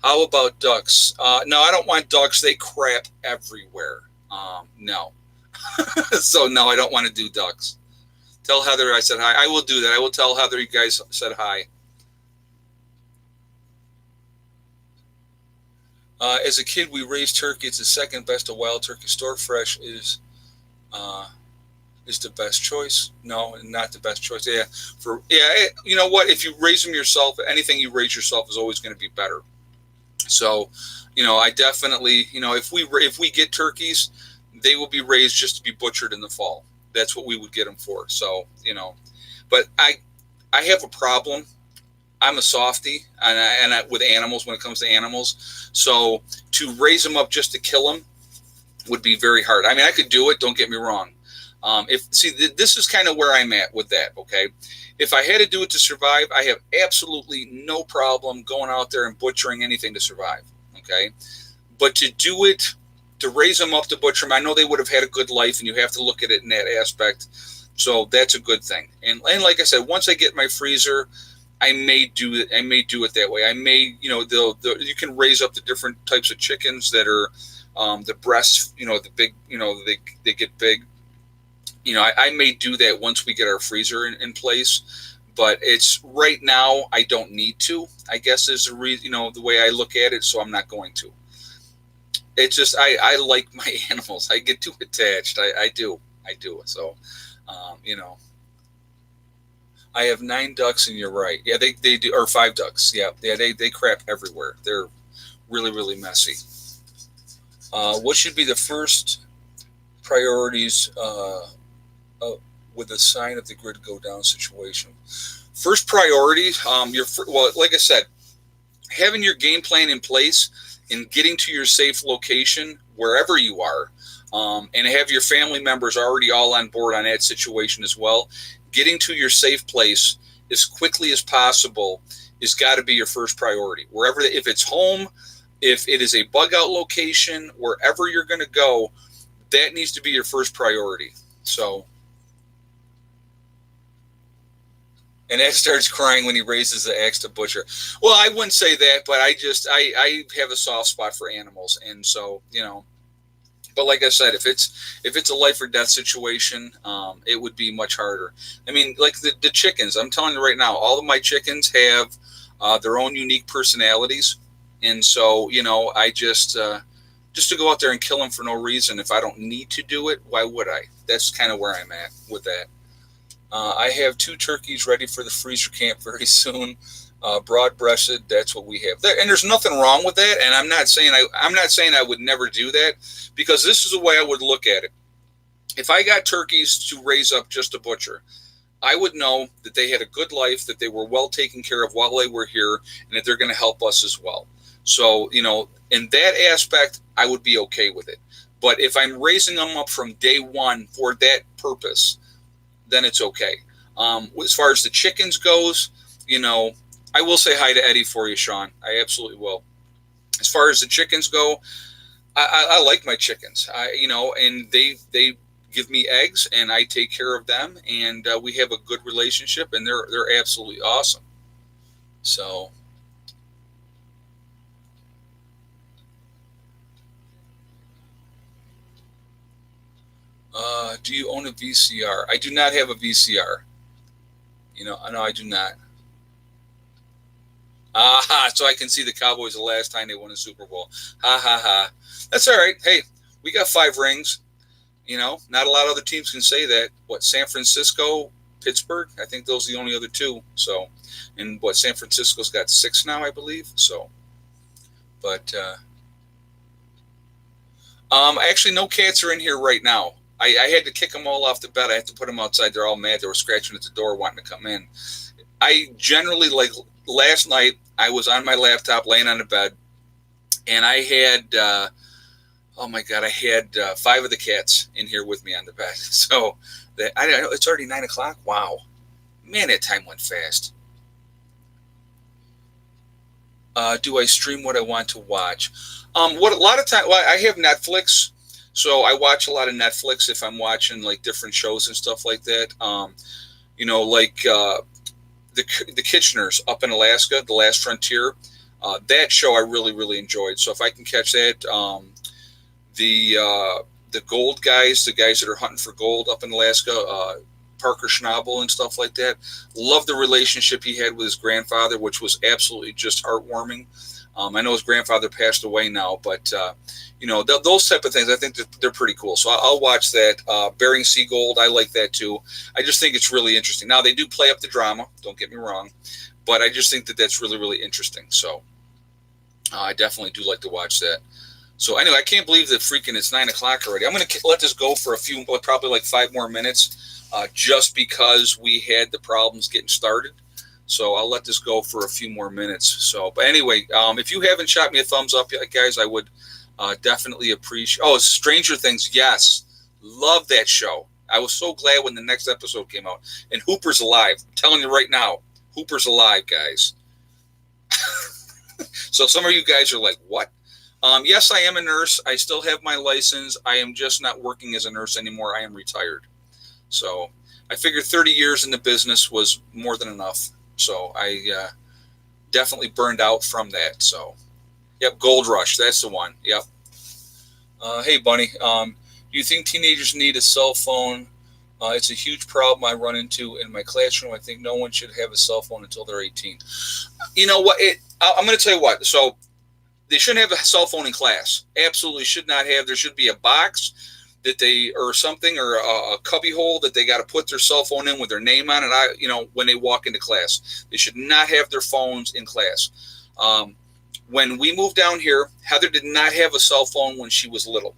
how about ducks? No, I don't want ducks. They crap everywhere. No. So, no, I don't want to do ducks. Tell Heather I said hi. I will do that. I will tell Heather you guys said hi. As a kid, we raised turkey. It's the second best of wild turkey. Store fresh is the best choice. No, not the best choice. Yeah, you know what? If you raise them yourself, anything you raise yourself is always going to be better. So, I definitely, if we get turkeys, they will be raised just to be butchered in the fall. That's what we would get them for. So, but I have a problem. I'm a softie, and I, with animals when it comes to animals. So to raise them up just to kill them would be very hard. I mean, I could do it. Don't get me wrong. This is kind of where I'm at with that. Okay, if I had to do it to survive, I have absolutely no problem going out there and butchering anything to survive. Okay, but to do it, to raise them up to butcher them, I know they would have had a good life, and you have to look at it in that aspect. So that's a good thing. And like I said, once I get my freezer, I may do it. I may do it that way. I may, you can raise up the different types of chickens that are the breasts. The big. They get big. I may do that once we get our freezer in place. But it's right now. I don't need to. I guess is the reason. The way I look at it. So I'm not going to. It's just I like my animals. I get too attached. I do. So, I have 9 ducks, and you're right. Yeah, they do, or 5 ducks. Yeah, they crap everywhere. They're really, really messy. What should be the first priorities with a sign of the grid go down situation? First priority, like I said, having your game plan in place and getting to your safe location wherever you are, and have your family members already all on board on that situation as well. Getting to your safe place as quickly as possible is got to be your first priority. Wherever, if it's home, if it is a bug out location, wherever you're going to go, that needs to be your first priority. So, and Ed starts crying when he raises the axe to butcher. Well, I wouldn't say that, but I have a soft spot for animals, and so, you know. But like I said, if it's a life or death situation, it would be much harder. I mean, like the chickens. I'm telling you right now, all of my chickens have their own unique personalities, and so, you know, I just to go out there and kill them for no reason, if I don't need to do it, why would I? That's kind of where I'm at with that. I have 2 turkeys ready for the freezer camp very soon. Broad-breasted, that's what we have there, and there's nothing wrong with that. And I'm not saying I would never do that, because this is the way I would look at it. If I got turkeys to raise up just to butcher, I would know that they had a good life, that they were well taken care of while they were here, and that they're going to help us as well. So, you know, in that aspect, I would be okay with it. But if I'm raising them up from day one for that purpose, then it's okay. As far as the chickens goes, you know, I will say hi to Eddie for you, Sean. I absolutely will. As far as the chickens go, I like my chickens. You know, and they give me eggs, and I take care of them, and we have a good relationship, and they're absolutely awesome. So. Do you own a VCR? I do not have a VCR. You know, no, I do not. So I can see the Cowboys the last time they won a Super Bowl. Ha ha ha. That's all right. Hey, we got 5 rings. You know, not a lot of other teams can say that. What, San Francisco, Pittsburgh? I think those are the only other 2. So, and what, San Francisco's got 6 now, I believe. So, but actually, no cats are in here right now. I had to kick them all off the bed. I had to put them outside. They're all mad. They were scratching at the door wanting to come in. I generally, like last night, I was on my laptop laying on the bed, and I had, oh my God, I had 5 of the cats in here with me on the bed. So I don't know, it's already 9 o'clock. Wow. Man, that time went fast. Do I stream what I want to watch? What a lot of time, well, I have Netflix. So I watch a lot of Netflix if I'm watching like different shows and stuff like that. You know, like the Kitcheners up in Alaska, The Last Frontier. That show I really, really enjoyed. So if I can catch that, the gold guys, the guys that are hunting for gold up in Alaska, Parker Schnabel and stuff like that. Love the relationship he had with his grandfather, which was absolutely just heartwarming. I know his grandfather passed away now, but you know, those type of things, I think they're pretty cool. So I'll watch that. Bering Sea Gold, I like that too. I just think it's really interesting. Now, they do play up the drama, don't get me wrong, but I just think that that's really, really interesting. So I definitely do like to watch that. So anyway, I can't believe that freaking it's 9 o'clock already. I'm going to let this go for probably like 5 more minutes, just because we had the problems getting started. So I'll let this go for a few more minutes. So, but anyway, if you haven't shot me a thumbs up yet, guys, I would definitely appreciate. Oh, Stranger Things, yes, love that show. I was so glad when the next episode came out. And Hooper's alive. I'm telling you right now, Hooper's alive, guys. So some of you guys are like, what? Yes, I am a nurse. I still have my license. I am just not working as a nurse anymore. I am retired. So I figured 30 years in the business was more than enough. So I definitely burned out from that. So, yep, Gold Rush. That's the one. Yep. Hey, Bunny. Do you think teenagers need a cell phone? It's a huge problem I run into in my classroom. I think no one should have a cell phone until they're 18. You know what? I'm going to tell you what. So they shouldn't have a cell phone in class. Absolutely should not have. There should be a box that they, or something, or a cubby hole that they got to put their cell phone in with their name on it. You know, when they walk into class, they should not have their phones in class. When we moved down here, Heather did not have a cell phone when she was little.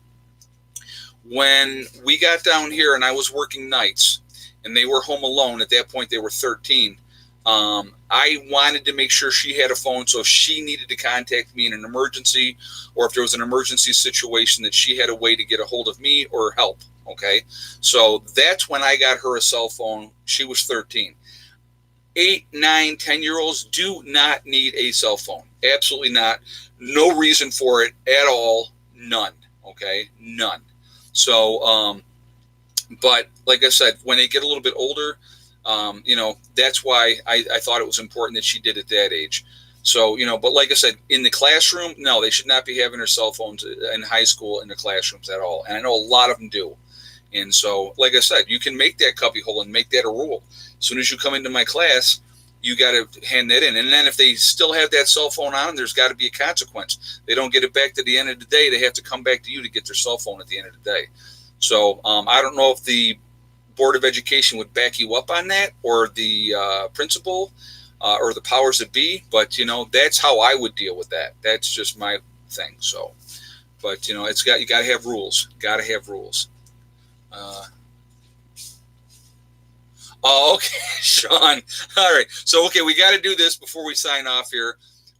When we got down here and I was working nights and they were home alone, at that point they were 13, I wanted to make sure she had a phone, so if she needed to contact me in an emergency, or if there was an emergency situation, that she had a way to get a hold of me or help. Okay, so that's when I got her a cell phone. She was 13. 8, 9, 10-year-olds do not need a cell phone. Absolutely not. No reason for it at all. None. Okay? None. So, but like I said, when they get a little bit older, that's why I thought it was important that she did at that age. So, but like I said, in the classroom, no, they should not be having their cell phones in high school in the classrooms at all. And I know a lot of them do. And so, like I said, you can make that cubbyhole and make that a rule. As soon as you come into my class, you got to hand that in. And then if they still have that cell phone on, there's got to be a consequence. They don't get it back to the end of the day. They have to come back to you to get their cell phone at the end of the day. So I don't know if the Board of Education would back you up on that, or the principal, or the powers that be. But, that's how I would deal with that. That's just my thing. So, but, you got to have rules. Got to have rules. Okay, Sean. All right. So, okay, we got to do this before we sign off here.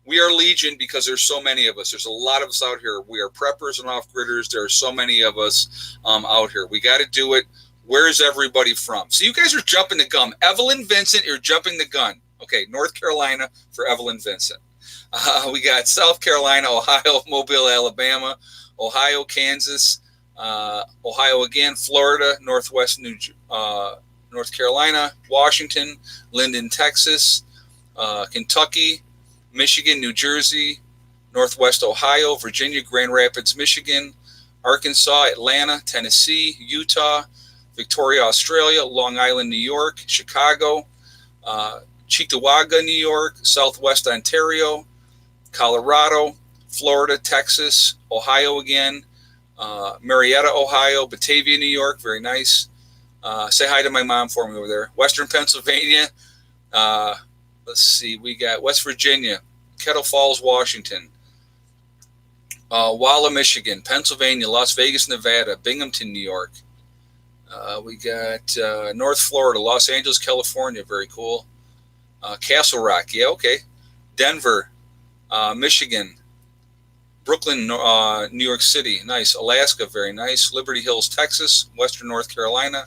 We are Legion because there's so many of us. There's a lot of us out here. We are preppers and off-gridders. There are so many of us out here. We got to do it. Where is everybody from? So you guys are jumping the gun. Evelyn Vincent, you're jumping the gun. Okay, North Carolina for Evelyn Vincent. We got South Carolina, Ohio, Mobile, Alabama, Ohio, Kansas, Ohio again, Florida, Northwest North Carolina, Washington, Linden, Texas, Kentucky, Michigan, New Jersey, Northwest Ohio, Virginia, Grand Rapids, Michigan, Arkansas, Atlanta, Tennessee, Utah, Victoria, Australia, Long Island, New York, Chicago, Cheektowaga, New York, Southwest Ontario, Colorado, Florida, Texas, Ohio again, Marietta, Ohio, Batavia, New York, very nice. Say hi to my mom for me over there. Western Pennsylvania. Let's see. We got West Virginia, Kettle Falls, Washington, Walla, Michigan, Pennsylvania, Las Vegas, Nevada, Binghamton, New York. We got North Florida, Los Angeles, California. Very cool. Castle Rock. Yeah, okay. Denver, Michigan, Brooklyn, New York City. Nice. Alaska. Very nice. Liberty Hills, Texas, Western North Carolina,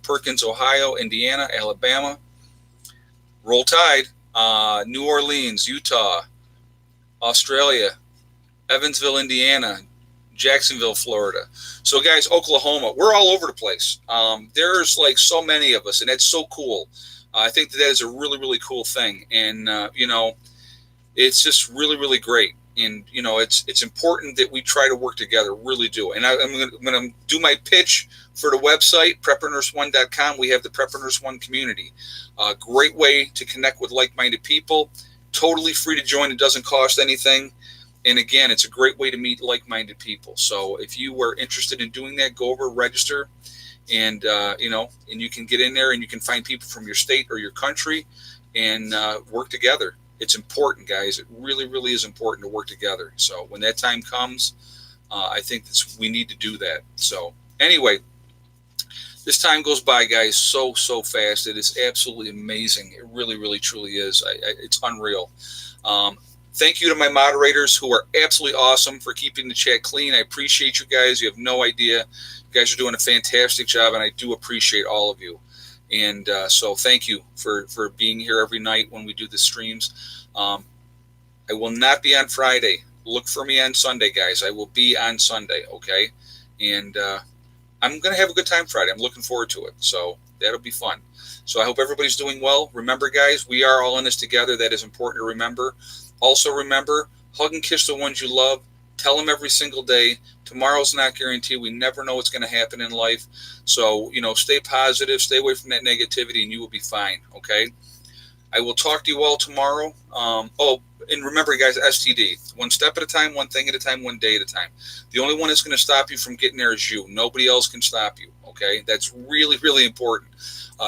Perkins, Ohio, Indiana, Alabama. Roll Tide. New Orleans, Utah, Australia, Evansville, Indiana, Jacksonville, Florida. So, guys, Oklahoma, we're all over the place. There's like so many of us, and that's so cool. I think that is a really, really cool thing. And, it's just really, really great. And, it's important that we try to work together, really do. And I'm going to do my pitch for the website, preppernurse1.com. We have the Prepper Nurse One community. Great way to connect with like-minded people. Totally free to join. It doesn't cost anything. And again, it's a great way to meet like-minded people. So if you were interested in doing that, go over, register, and and you can get in there and you can find people from your state or your country and work together. It's important, guys. It really, really is important to work together. So when that time comes, I think we need to do that. So anyway, this time goes by, guys, so fast. It is absolutely amazing. It really, really, truly is. It's unreal. Thank you to my moderators who are absolutely awesome for keeping the chat clean. I appreciate you guys. You have no idea. You guys are doing a fantastic job, and I do appreciate all of you. And so thank you for being here every night when we do the streams. I will not be on Friday. Look for me on Sunday, guys. I will be on Sunday, okay? And I'm going to have a good time Friday. I'm looking forward to it. So that'll be fun. So I hope everybody's doing well. Remember, guys, we are all in this together. That is important to remember. Also remember, hug and kiss the ones you love. Tell them every single day. Tomorrow's not guaranteed. We never know what's going to happen in life. So, stay positive. Stay away from that negativity, and you will be fine, okay? I will talk to you all tomorrow. And remember, guys, STD. One step at a time, one thing at a time, one day at a time. The only one that's going to stop you from getting there is you. Nobody else can stop you, okay? That's really, really important.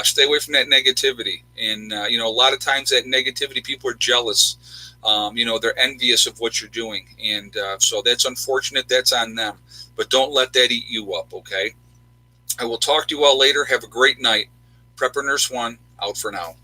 Stay away from that negativity. And, a lot of times that negativity, people are jealous. They're envious of what you're doing. And so that's unfortunate. That's on them. But don't let that eat you up, okay? I will talk to you all later. Have a great night. Prepper Nurse One, out for now.